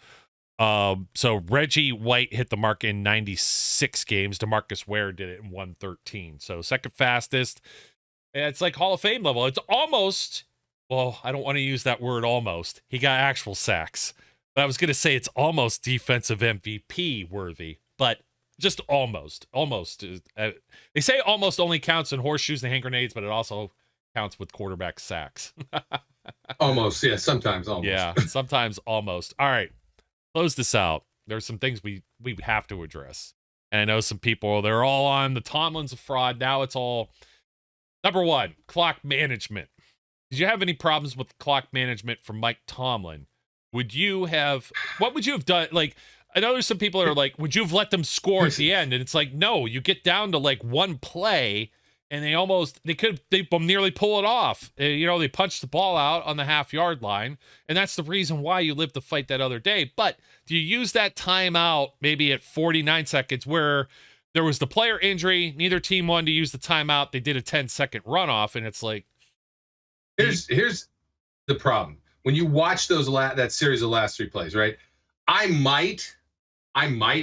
So Reggie White hit the mark in 96 games. DeMarcus Ware did it in 113. So second fastest. It's like Hall of Fame level. It's almost, well, I don't want to use that word almost. He got actual sacks. But I was going to say it's almost defensive MVP worthy, but just almost. They say almost only counts in horseshoes and hand grenades, but it also counts with quarterback sacks. Almost, yeah. Sometimes almost. Yeah, sometimes almost. All right, close this out. There's some things we have to address. And I know some people, they're all on the Tomlin's a fraud. Now it's all, number one, clock management. Did you have any problems with clock management from Mike Tomlin? What would you have done? Like, I know there's some people that are like, would you have let them score at the end? And it's like, no, you get down to like one play and they nearly pull it off. They punched the ball out on the half-yard line. And that's the reason why you lived the fight that other day. But do you use that timeout maybe at 49 seconds where there was the player injury, neither team wanted to use the timeout, they did a 10-second runoff, and it's like, here's the problem. When you watch that series of last 3 plays, right? I might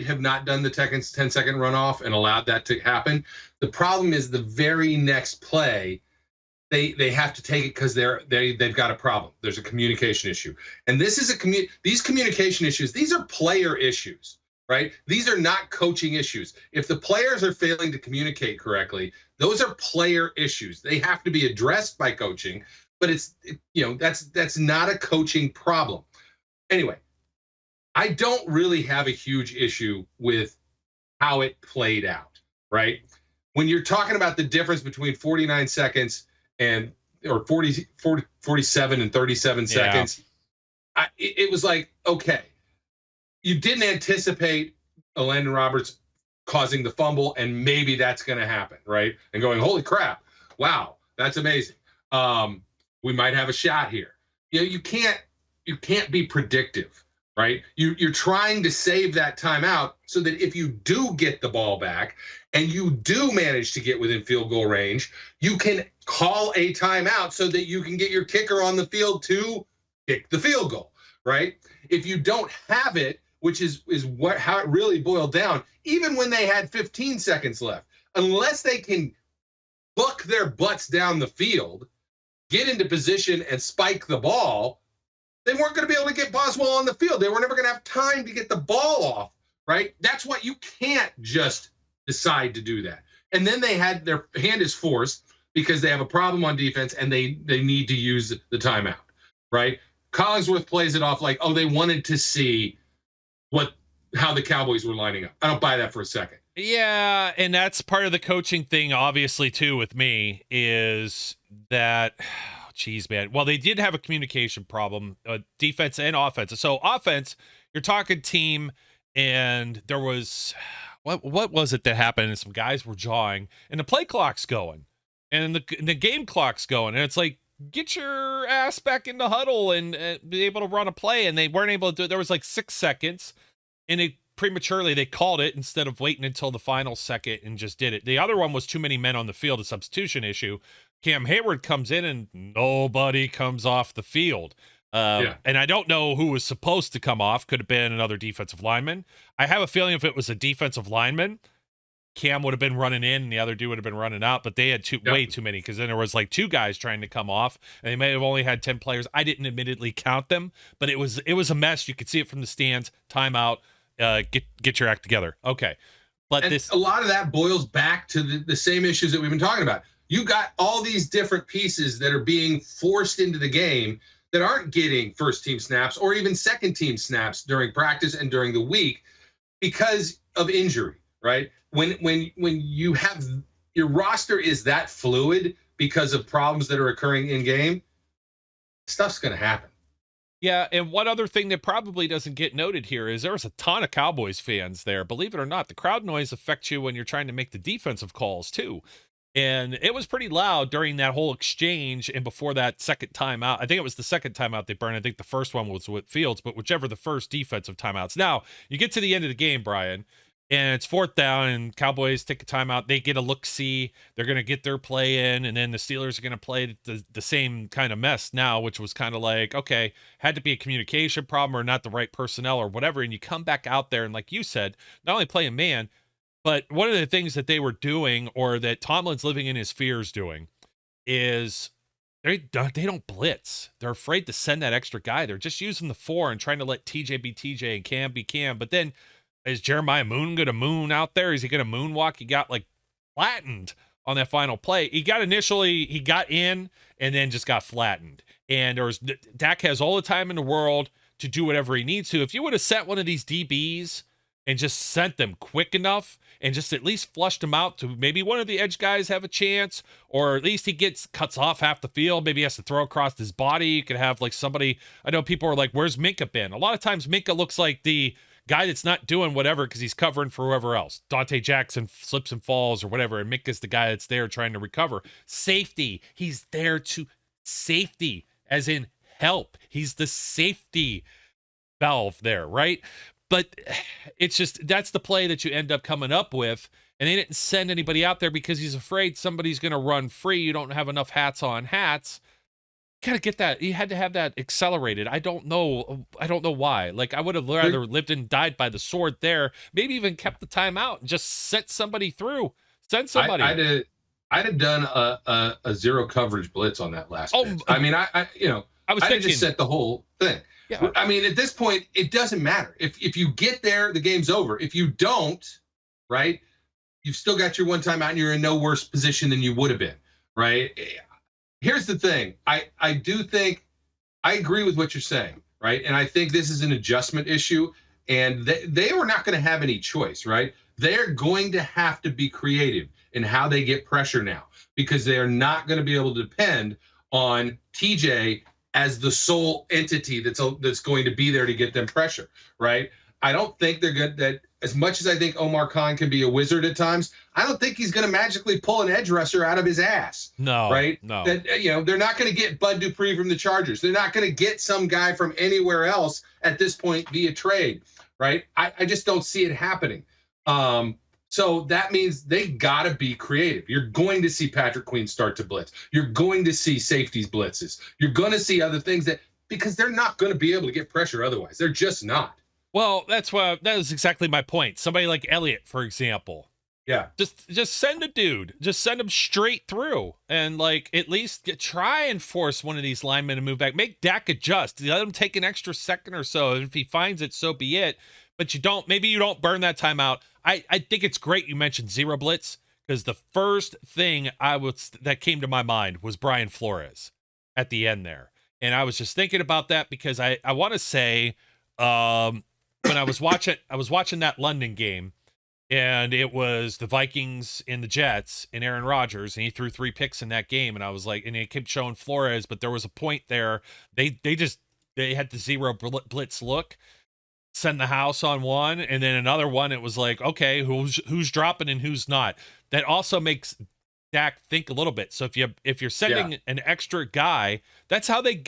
have not done the 10-second runoff and allowed that to happen. The problem is the very next play, they have to take it because they've got a problem. There's a communication issue, and this is these communication issues. These are player issues, right? These are not coaching issues. If the players are failing to communicate correctly, those are player issues. They have to be addressed by coaching, but that's not a coaching problem. Anyway. I don't really have a huge issue with how it played out, right? When you're talking about the difference between 49 seconds or 47 and 37 seconds, it was like, okay, you didn't anticipate Landon Roberts causing the fumble, and maybe that's going to happen, right? And going, holy crap, wow, that's amazing. We might have a shot here. You can't be predictive, right? You're trying to save that timeout so that if you do get the ball back and you do manage to get within field goal range, you can call a timeout so that you can get your kicker on the field to kick the field goal, right? If you don't have it, which is how it really boiled down, even when they had 15 seconds left, unless they can book their butts down the field, get into position and spike the ball, they weren't going to be able to get Boswell on the field. They were never going to have time to get the ball off, right? That's what you can't just decide to do that. And then they had their hand is forced because they have a problem on defense and they need to use the timeout, right? Collinsworth plays it off like, oh, they wanted to see how the Cowboys were lining up. I don't buy that for a second. Yeah, and that's part of the coaching thing, obviously, too, with me, is that, geez, man. Well, they did have a communication problem, defense and offense. So offense, you're talking team, and there was, what was it that happened? And some guys were jawing, and the play clock's going, and the game clock's going, and it's like, get your ass back in the huddle and be able to run a play, and they weren't able to do it. There was like 6 seconds, and it prematurely they called it instead of waiting until the final second and just did it. The other one was too many men on the field, a substitution issue. Cam Hayward comes in and nobody comes off the field. And I don't know who was supposed to come off. Could have been another defensive lineman. I have a feeling if it was a defensive lineman, Cam would have been running in and the other dude would have been running out, but they had way too many, because then there was like 2 guys trying to come off, and they may have only had 10 players. I didn't admittedly count them, but it was a mess. You could see it from the stands. Timeout. Get your act together. Okay. But a lot of that boils back to the same issues that we've been talking about. You got all these different pieces that are being forced into the game that aren't getting first team snaps or even second team snaps during practice and during the week because of injury, right? When you have your roster is that fluid because of problems that are occurring in game, stuff's going to happen. Yeah, and one other thing that probably doesn't get noted here is there was a ton of Cowboys fans there. Believe it or not, the crowd noise affects you when you're trying to make the defensive calls too. And it was pretty loud during that whole exchange and before that second timeout. I think it was the second timeout they burned. I think the first one was with Fields, but whichever the first defensive timeouts. Now, you get to the end of the game, Brian, and it's 4th down, and Cowboys take a timeout. They get a look-see. They're going to get their play in, and then the Steelers are going to play the same kind of mess now, which was kind of like, okay, had to be a communication problem or not the right personnel or whatever, and you come back out there, and like you said, not only playing man, but one of the things that they were doing, or that Tomlin's living in his fears doing, is they don't blitz. They're afraid to send that extra guy. They're just using the 4 and trying to let TJ be TJ and Cam be Cam, but then is Jeremiah Moon going to moon out there? Is he going to moonwalk? He got like flattened on that final play. He got in and then just got flattened. And Dak has all the time in the world to do whatever he needs to. If you would have sent one of these DBs and just sent them quick enough and just at least flushed them out to maybe one of the edge guys have a chance, or at least he cuts off half the field. Maybe he has to throw across his body. You could have like somebody, I know people are like, where's Minka been? A lot of times Minka looks like the guy that's not doing whatever because he's covering for whoever else. Dante Jackson slips and falls or whatever, and Minka's the guy that's there trying to recover. Safety. He's there to safety, as in help. He's the safety valve there, right? But it's just, that's the play that you end up coming up with, and they didn't send anybody out there because he's afraid somebody's going to run free. You don't have enough hats on hats. Gotta get that. You had to have that accelerated. I don't know why. Like, I would have rather lived and died by the sword there. Maybe even kept the time out and just sent somebody through. Send somebody. I'd have done a zero coverage blitz on that last pitch. I mean, I was thinking, just sent the whole thing. Yeah. I mean, at this point, it doesn't matter. If you get there, the game's over. If you don't, right, you've still got your one time out and you're in no worse position than you would have been, right? Here's the thing. I do think I agree with what you're saying, right? And I think this is an adjustment issue, and they were not going to have any choice, right? They're going to have to be creative in how they get pressure now, because they are not going to be able to depend on TJ as the sole entity that's going to be there to get them pressure, right? I don't think they're good. That as much as I think Omar Khan can be a wizard at times, I don't think he's going to magically pull an edge rusher out of his ass. No, right? no. That they're not going to get Bud Dupree from the Chargers. They're not going to get some guy from anywhere else at this point via trade, right? I just don't see it happening. So that means they got to be creative. You're going to see Patrick Queen start to blitz. You're going to see safeties blitzes. You're going to see other things because they're not going to be able to get pressure otherwise. They're just not. Well, that was exactly my point. Somebody like Elliott, for example. Yeah. Just send a dude. Just send him straight through. And like at least try and force one of these linemen to move back. Make Dak adjust. Let him take an extra second or so. If he finds it, so be it. But maybe you don't burn that time out. I think it's great you mentioned zero blitz, because the first thing that came to my mind was Brian Flores at the end there. And I was just thinking about that because I want to say when I was watching that London game, and it was the Vikings and the Jets and Aaron Rodgers, and he threw 3 picks in that game, and I was like, and it kept showing Flores, but there was a point there they had the zero blitz look, send the house on one, and then another one it was like, okay, who's dropping and who's not. That also makes Dak think a little bit. So if you're sending an extra guy, that's how they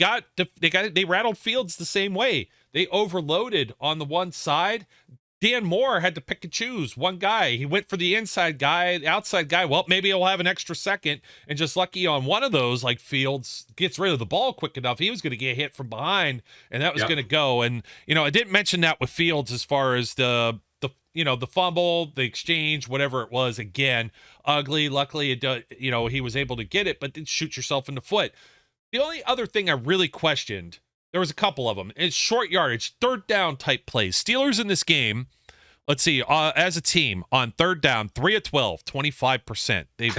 rattled Fields the same way. They overloaded on the one side. Dan Moore had to pick and choose one guy. He went for the inside guy, the outside guy. Well, maybe he'll have an extra second, and just lucky on one of those, like Fields gets rid of the ball quick enough. He was going to get hit from behind, and that was going to go. And I didn't mention that with Fields as far as the fumble, the exchange, whatever it was. Again, ugly. Luckily, he was able to get it, but didn't shoot yourself in the foot. The only other thing I really questioned. There was a couple of them. It's short yardage, third down type plays. Steelers in this game, let's see, as a team, on third down, 3 of 12, 25%. They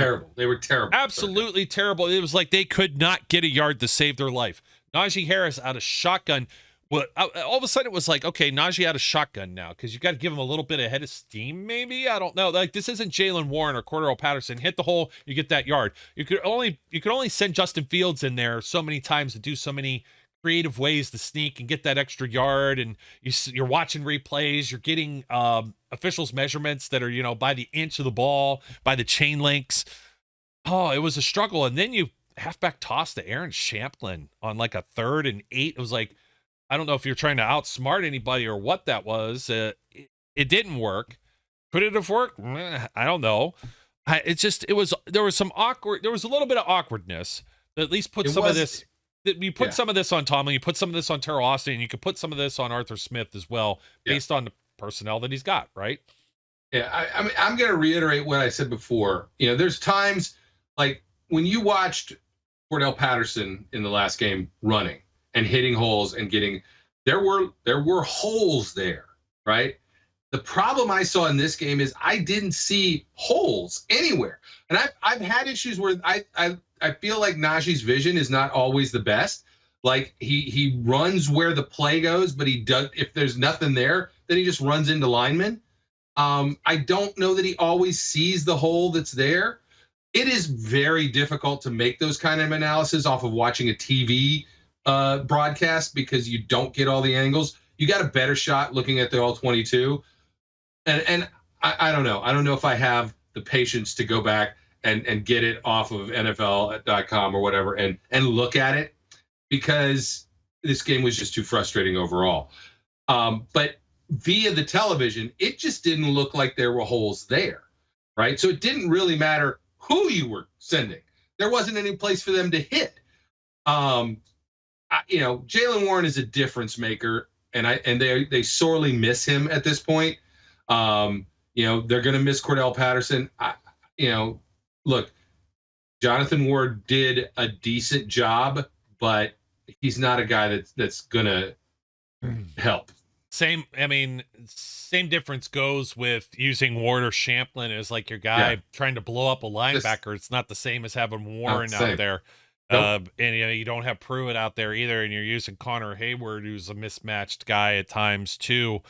were terrible. Absolutely terrible. It was like they could not get a yard to save their life. Najee Harris out of shotgun. Well, all of a sudden it was like, okay, Najee out of shotgun now, because you got to give him a little bit of head of steam, maybe. I don't know. Like, this isn't Jalen Warren or Cordero Patterson. Hit the hole, you get that yard. You could only send Justin Fields in there so many times to do so many creative ways to sneak and get that extra yard, and you're watching replays, you're getting officials measurements that are by the inch of the ball, by the chain links. Oh, it was a struggle. And then you halfback toss to Aaron Shamplin on like a 3rd and 8. It was like, I don't know if you're trying to outsmart anybody or what that was. It didn't work. Could it have worked? I don't know. There was a little bit of awkwardness that at least put some of this. You put some of this on Tomlin, you put some of this on Terrell Austin, and you could put some of this on Arthur Smith as well, based on the personnel that he's got, right? Yeah, I mean, I'm going to reiterate what I said before. There's times like when you watched Cordell Patterson in the last game running and hitting holes and there were holes there, right? The problem I saw in this game is I didn't see holes anywhere, and I've had issues where I feel like Najee's vision is not always the best. Like he runs where the play goes, but if there's nothing there, then he just runs into linemen. I don't know that he always sees the hole that's there. It is very difficult to make those kind of analysis off of watching a TV broadcast because you don't get all the angles. You got a better shot looking at the all 22. And I don't know. I don't know if I have the patience to go back and get it off of NFL.com or whatever and look at it, because this game was just too frustrating overall. But via the television, it just didn't look like there were holes there, right? So it didn't really matter who you were sending. There wasn't any place for them to hit. Jalen Warren is a difference maker, and they sorely miss him at this point. They're going to miss Cordell Patterson. Look, Jonathan Ward did a decent job, but he's not a guy that's going to help. Same difference goes with using Ward or Shamplin as like your guy trying to blow up a linebacker. It's not the same as having Warren out there. Nope. And you don't have Pruitt out there either, and you're using Connor Hayward, who's a mismatched guy at times too.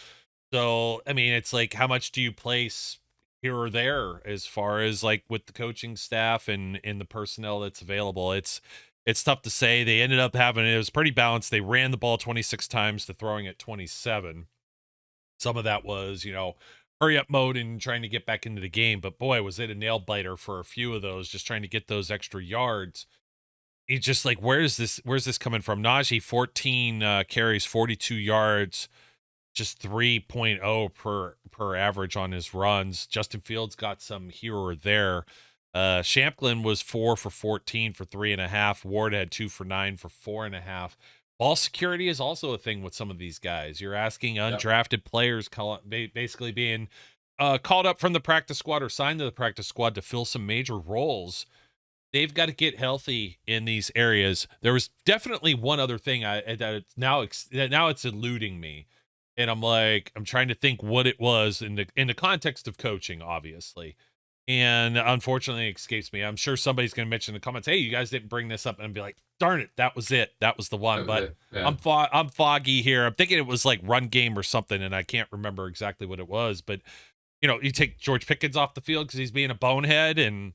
So, it's like, how much do you place here or there as far as like with the coaching staff and the personnel that's available? It's tough to say. They ended up it was pretty balanced. They ran the ball 26 times to throwing it 27. Some of that was, hurry up mode and trying to get back into the game. But boy, was it a nail biter for a few of those, just trying to get those extra yards. It's just like, where's this coming from? Najee, 14 carries, 42 yards, just 3.0 per average on his runs. Justin Fields got some here or there. Shamplin was 4 for 14 for 3.5. Ward had 2 for 9 for 4.5. Ball security is also a thing with some of these guys. You're asking undrafted players basically being called up from the practice squad or signed to the practice squad to fill some major roles. They've got to get healthy in these areas. There was definitely one other thing that now it's eluding me, and I'm trying to think what it was in the context of coaching, obviously. And unfortunately, it escapes me. I'm sure somebody's going to mention in the comments, "Hey, you guys didn't bring this up," and I'd be like, "Darn it, that was it. That was the one." But Yeah. I'm foggy here. I'm thinking it was like run game or something, and I can't remember exactly what it was. But you take George Pickens off the field because he's being a bonehead, and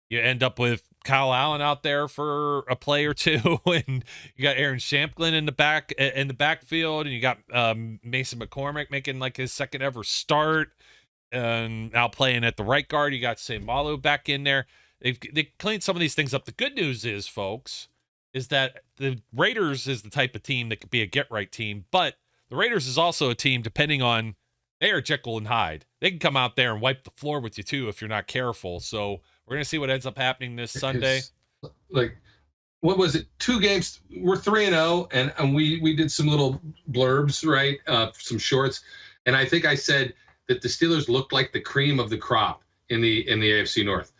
you end up with Kyle Allen out there for a play or two, and you got Aaron Shamplin in the backfield, and you got Mason McCormick making like his second ever start. And now playing at the right guard, you got St. Malo back in there. They cleaned some of these things up. The good news is, folks, is that the Raiders is the type of team that could be a get-right team, but the Raiders is also a team, depending on, they are Jekyll and Hyde. They can come out there and wipe the floor with you, too, if you're not careful. So we're going to see what ends up happening this Sunday. Like, what was it? 2 games. We're 3-0, and we did some little blurbs, right? Some shorts. And I think I said that the Steelers looked like the cream of the crop in the AFC North.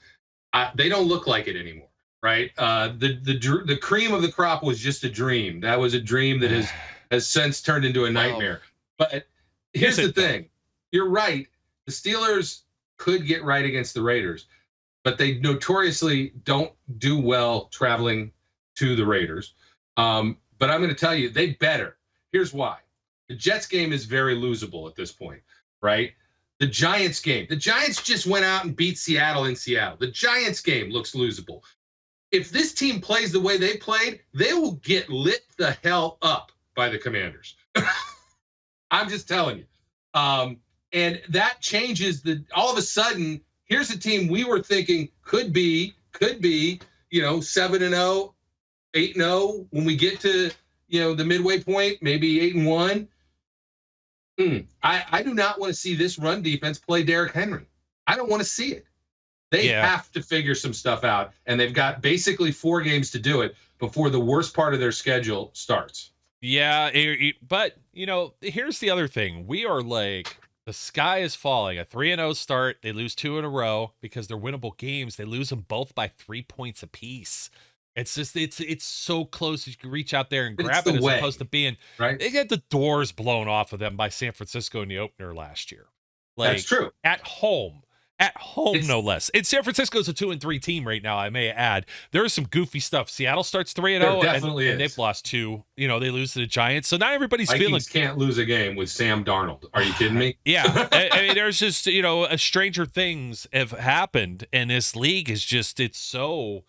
They don't look like it anymore, right? The cream of the crop was just a dream. That was a dream that has since turned into a nightmare. But here's the thing. You're right. The Steelers could get right against the Raiders, but they notoriously don't do well traveling to the Raiders. But I'm going to tell you, they better. Here's why. The Jets game is very losable at this point, right? The Giants game. The Giants just went out and beat Seattle in Seattle. The Giants game looks losable. If this team plays the way they played, they will get lit the hell up by the Commanders. I'm just telling you. And that changes all of a sudden, here's a team we were thinking could be, 7-0, 8-0 when we get to, the midway point, maybe 8-1. I do not want to see this run defense play Derrick Henry. I don't want to see it. They have to figure some stuff out, and they've got basically 4 games to do it before the worst part of their schedule starts. Yeah, but, here's the other thing. We are like, the sky is falling. A 3-0 start. They lose 2 in a row because they're winnable games. They lose them both by 3 points apiece. It's just, it's so close that you can reach out there and grab it as opposed to being, right. They got the doors blown off of them by San Francisco in the opener last year. That's true. At home, no less. And San Francisco's a 2-3 team right now, I may add. There is some goofy stuff. Seattle starts 3-0, and they've lost 2. They lose to the Giants. So not everybody's Vikings can't lose a game with Sam Darnold. Are you kidding me? Yeah. I mean, there's just, stranger things have happened, and this league is just, it's so...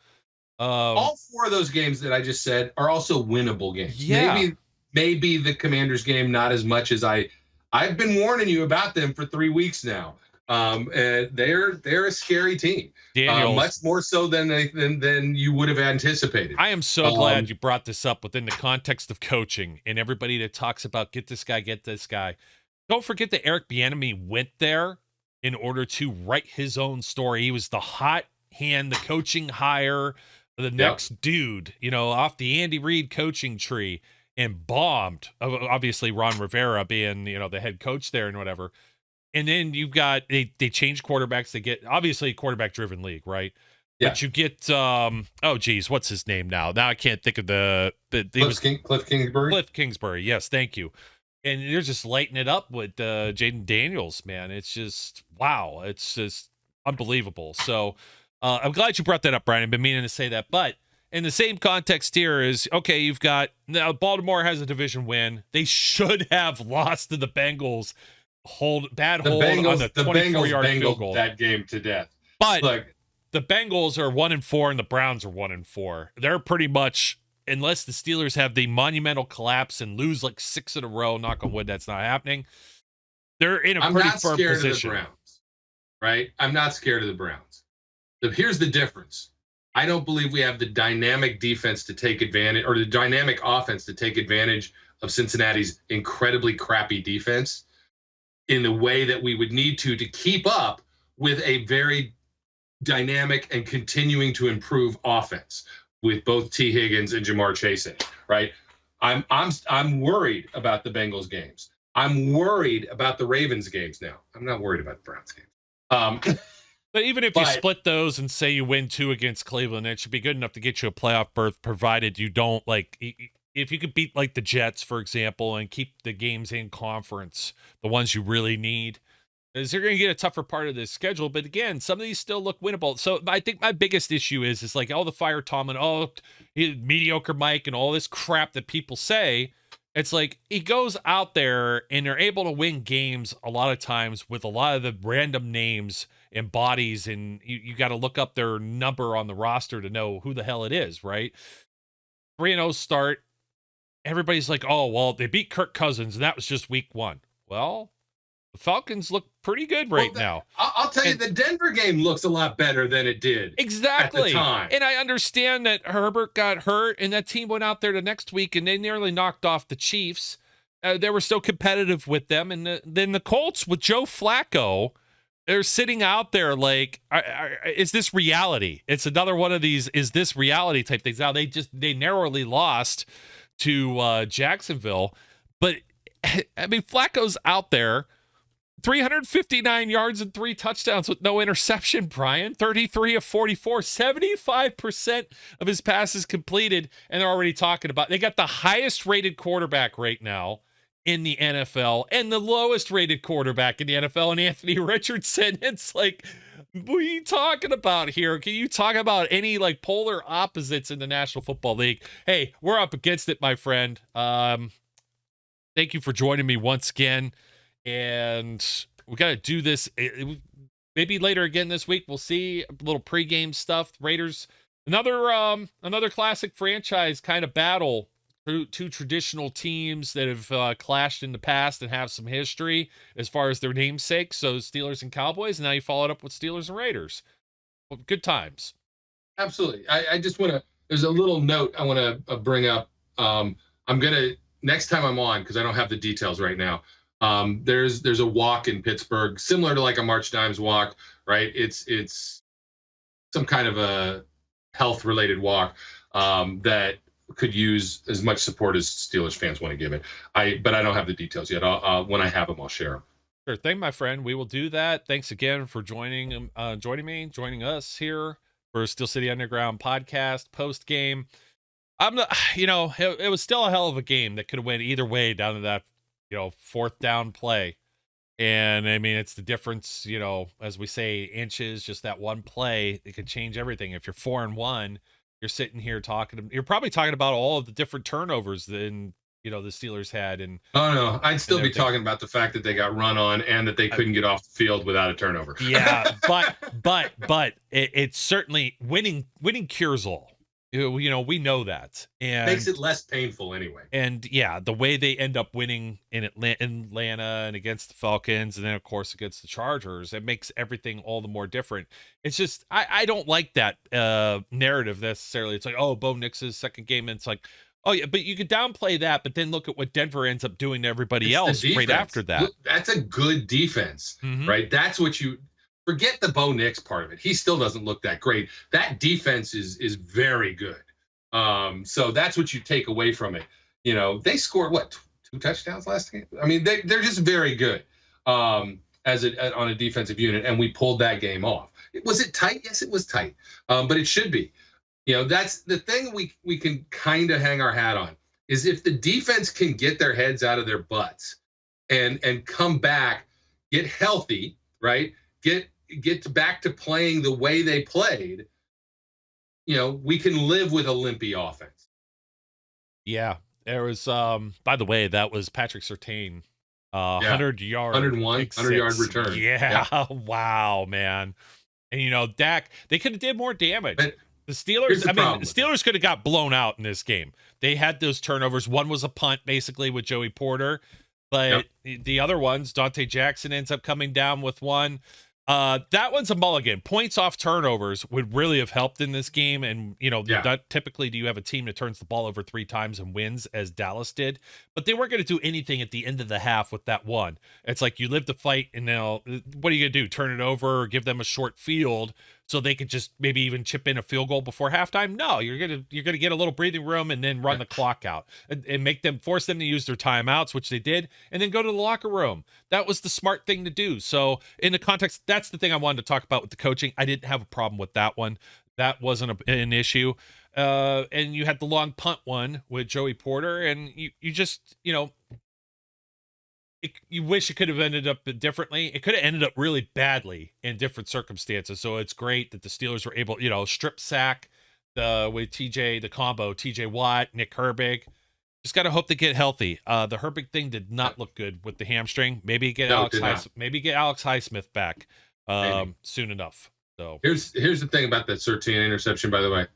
all 4 of those games that I just said are also winnable games. Yeah. Maybe the Commanders game not as much as I've been warning you about them for 3 weeks now. And they're a scary team, much more so than you would have anticipated. I am so glad you brought this up within the context of coaching and everybody that talks about get this guy. Don't forget that Eric Bieniemy went there in order to write his own story. He was the hot hand, the coaching hire, the next dude, off the Andy Reid coaching tree, and bombed. Obviously, Ron Rivera being, the head coach there and whatever. And then you've got, they change quarterbacks. They get, obviously, a quarterback-driven league, right? Yeah. But you get, what's his name now? Now I can't think of Cliff Kingsbury? Cliff Kingsbury, yes, thank you. And they're just lighting it up with Jaden Daniels, man. It's just, wow. It's just unbelievable. So I'm glad you brought that up, Brian. I've been meaning to say that. But in the same context here is, okay, you've got, now Baltimore has a division win. They should have lost to the Bengals. Hold on the 24-yard field goal. That game to death. But the Bengals are 1-4 and the Browns are 1-4. They're pretty much, unless the Steelers have the monumental collapse and lose like 6 in a row, knock on wood, that's not happening. They're in a I'm pretty not firm scared position. of the Browns, right? I'm not scared of the Browns. Here's the difference. I don't believe we have the dynamic defense to take advantage, or the dynamic offense to take advantage of Cincinnati's incredibly crappy defense in the way that we would need to keep up with a very dynamic and continuing to improve offense with both T. Higgins and Jamar Chase in it, right? I'm worried about the Bengals games. I'm worried about the Ravens games now. I'm not worried about the Browns game. But even if you split those and say you win 2 against Cleveland, it should be good enough to get you a playoff berth, provided you don't, like, if you could beat, like, the Jets, for example, and keep the games in conference, the ones you really need, is you're going to get a tougher part of this schedule. But again, some of these still look winnable. So I think my biggest issue is like all the fire Tomlin, mediocre Mike, and all this crap that people say. It's like he goes out there and they're able to win games a lot of times with a lot of the random names and bodies, and you got to look up their number on the roster to know who the hell it is, right? 3-0 start. Everybody's like, oh, well, they beat Kirk Cousins, and that was just week 1. Well, the Falcons look pretty good right now. I'll tell you, the Denver game looks a lot better than it did exactly at the time. And I understand that Herbert got hurt, and that team went out there the next week, and they nearly knocked off the Chiefs. They were still competitive with them. And then the Colts with Joe Flacco, they're sitting out there like, is this reality? It's another one of these, is this reality type things. Now, they narrowly lost to Jacksonville. But, I mean, Flacco's out there, 359 yards and 3 touchdowns with no interception, Brian. 33 of 44, 75% of his passes completed. And they're already talking about, they got the highest rated quarterback right now in the NFL and the lowest rated quarterback in the NFL, and Anthony Richardson. It's like, what are you talking about here? Can you talk about any like polar opposites in the National Football League? Hey, we're up against it, my friend. Thank you for joining me once again. And we got to do this maybe later again this week. We'll see a little pregame stuff. Raiders, another classic franchise kind of battle. Two traditional teams that have clashed in the past and have some history as far as their namesake. So Steelers and Cowboys, and now you follow it up with Steelers and Raiders. Well, good times. Absolutely. I just want to, there's a little note I want to bring up. I'm going to, next time I'm on, because I don't have the details right now, there's a walk in Pittsburgh, similar to like a March Dimes walk, right? It's some kind of a health-related walk that could use as much support as Steelers fans want to give it. But I don't have the details yet. When I have them, I'll share them. Sure thing, my friend. We will do that. Thanks again for joining us here for Steel City Underground podcast post game. It was still a hell of a game that could have went either way down to that, 4th down play. And I mean, it's the difference, as we say, inches, just that one play, it could change everything. If you're 4-1, you're sitting here you're probably talking about all of the different turnovers that, the Steelers had. And oh no, I'd still be talking about the fact that they got run on and that they couldn't get off the field without a turnover. Yeah, but it's certainly winning cures all. We know that, and makes it less painful anyway. And yeah, the way they end up winning in Atlanta and against the Falcons, and then of course against the Chargers, it makes everything all the more different. It's just I don't like that narrative necessarily. It's like, oh, Bo Nix's second game, and it's like, oh yeah, but you could downplay that, but then look at what Denver ends up doing to everybody else right after that. Look, that's a good defense, right? That's what you. Forget the Bo Nix part of it. He still doesn't look that great. That defense is very good. So that's what you take away from it. They scored what, 2 touchdowns last game? I mean, they're just very good on a defensive unit, and we pulled that game off. Was it tight? Yes, it was tight. But it should be. That's the thing we can kind of hang our hat on, is if the defense can get their heads out of their butts and come back, get healthy, right? Get back to playing the way they played, we can live with a limpy offense. Yeah. There was, by the way, that was Patrick Surtain, 100-yard. 100-yard return. Yeah. Wow, man. And, Dak, they could have did more damage. But the Steelers, the Steelers could have got blown out in this game. They had those turnovers. One was a punt, basically, with Joey Porter. But the other ones, Dante Jackson ends up coming down with one. That one's a mulligan. Points off turnovers would really have helped in this game. And, not typically do you have a team that turns the ball over 3 times and wins, as Dallas did. But they weren't going to do anything at the end of the half with that one. It's like you live the fight, and now what are you going to do? Turn it over or give them a short field so they could just maybe even chip in a field goal before halftime? No, you're gonna get a little breathing room and then run the clock out and force them to use their timeouts, which they did, and then go to the locker room. That was the smart thing to do. So in the context, that's the thing I wanted to talk about with the coaching. I didn't have a problem with that one. That wasn't an issue. And you had the long punt one with Joey Porter, and you just, you wish it could have ended up differently. It could have ended up really badly in different circumstances. So it's great that the Steelers were able, strip sack with TJ, the combo, TJ Watt, Nick Herbig. Just got to hope they get healthy. The Herbig thing did not look good with the hamstring. Maybe get Alex Highsmith back soon enough. So here's the thing about that Surtain interception, by the way.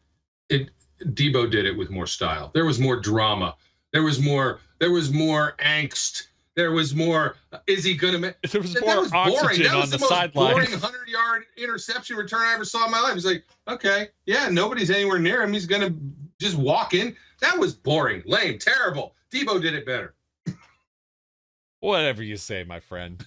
Debo did it with more style. There was more drama. There was more angst. There was more, is he going to make? There was more oxygen on the sideline. That was the most boring 100-yard interception return I ever saw in my life. He's like, okay, yeah, nobody's anywhere near him. He's going to just walk in. That was boring, lame, terrible. Debo did it better. Whatever you say, my friend.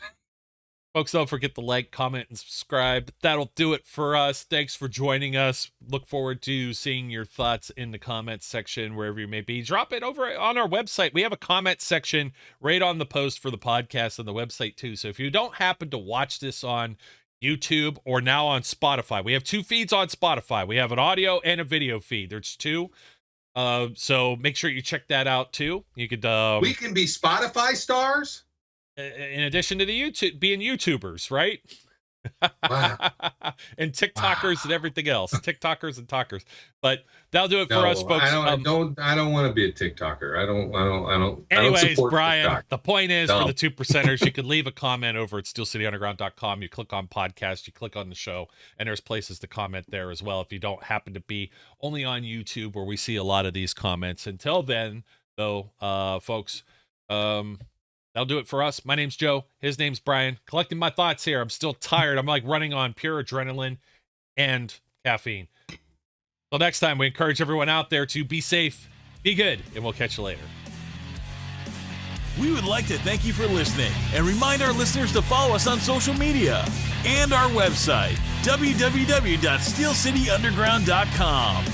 Folks, don't forget to like, comment, and subscribe. That'll do it for us. Thanks for joining us. Look forward to seeing your thoughts in the comments section, wherever you may be. Drop it over on our website. We have a comment section right on the post for the podcast on the website, too. So if you don't happen to watch this on YouTube or now on Spotify, we have 2 feeds on Spotify. We have an audio and a video feed. There's 2. So make sure you check that out, too. You could. We can be Spotify stars? In addition to being YouTubers, right? Wow. And TikTokers and everything else. TikTokers and talkers. But that'll do it for us, folks. I don't want to be a TikToker. I don't. Anyways, Brian, TikTok. the point is, for the 2%ers, you can leave a comment over at steelcityunderground.com. You click on podcast, you click on the show, and there's places to comment there as well if you don't happen to be only on YouTube, where we see a lot of these comments. Until then, though, folks, that'll do it for us. My name's Joe. His name's Brian. Collecting my thoughts here. I'm still tired. I'm like running on pure adrenaline and caffeine. Till next time, we encourage everyone out there to be safe, be good, and we'll catch you later. We would like to thank you for listening and remind our listeners to follow us on social media and our website, www.steelcityunderground.com.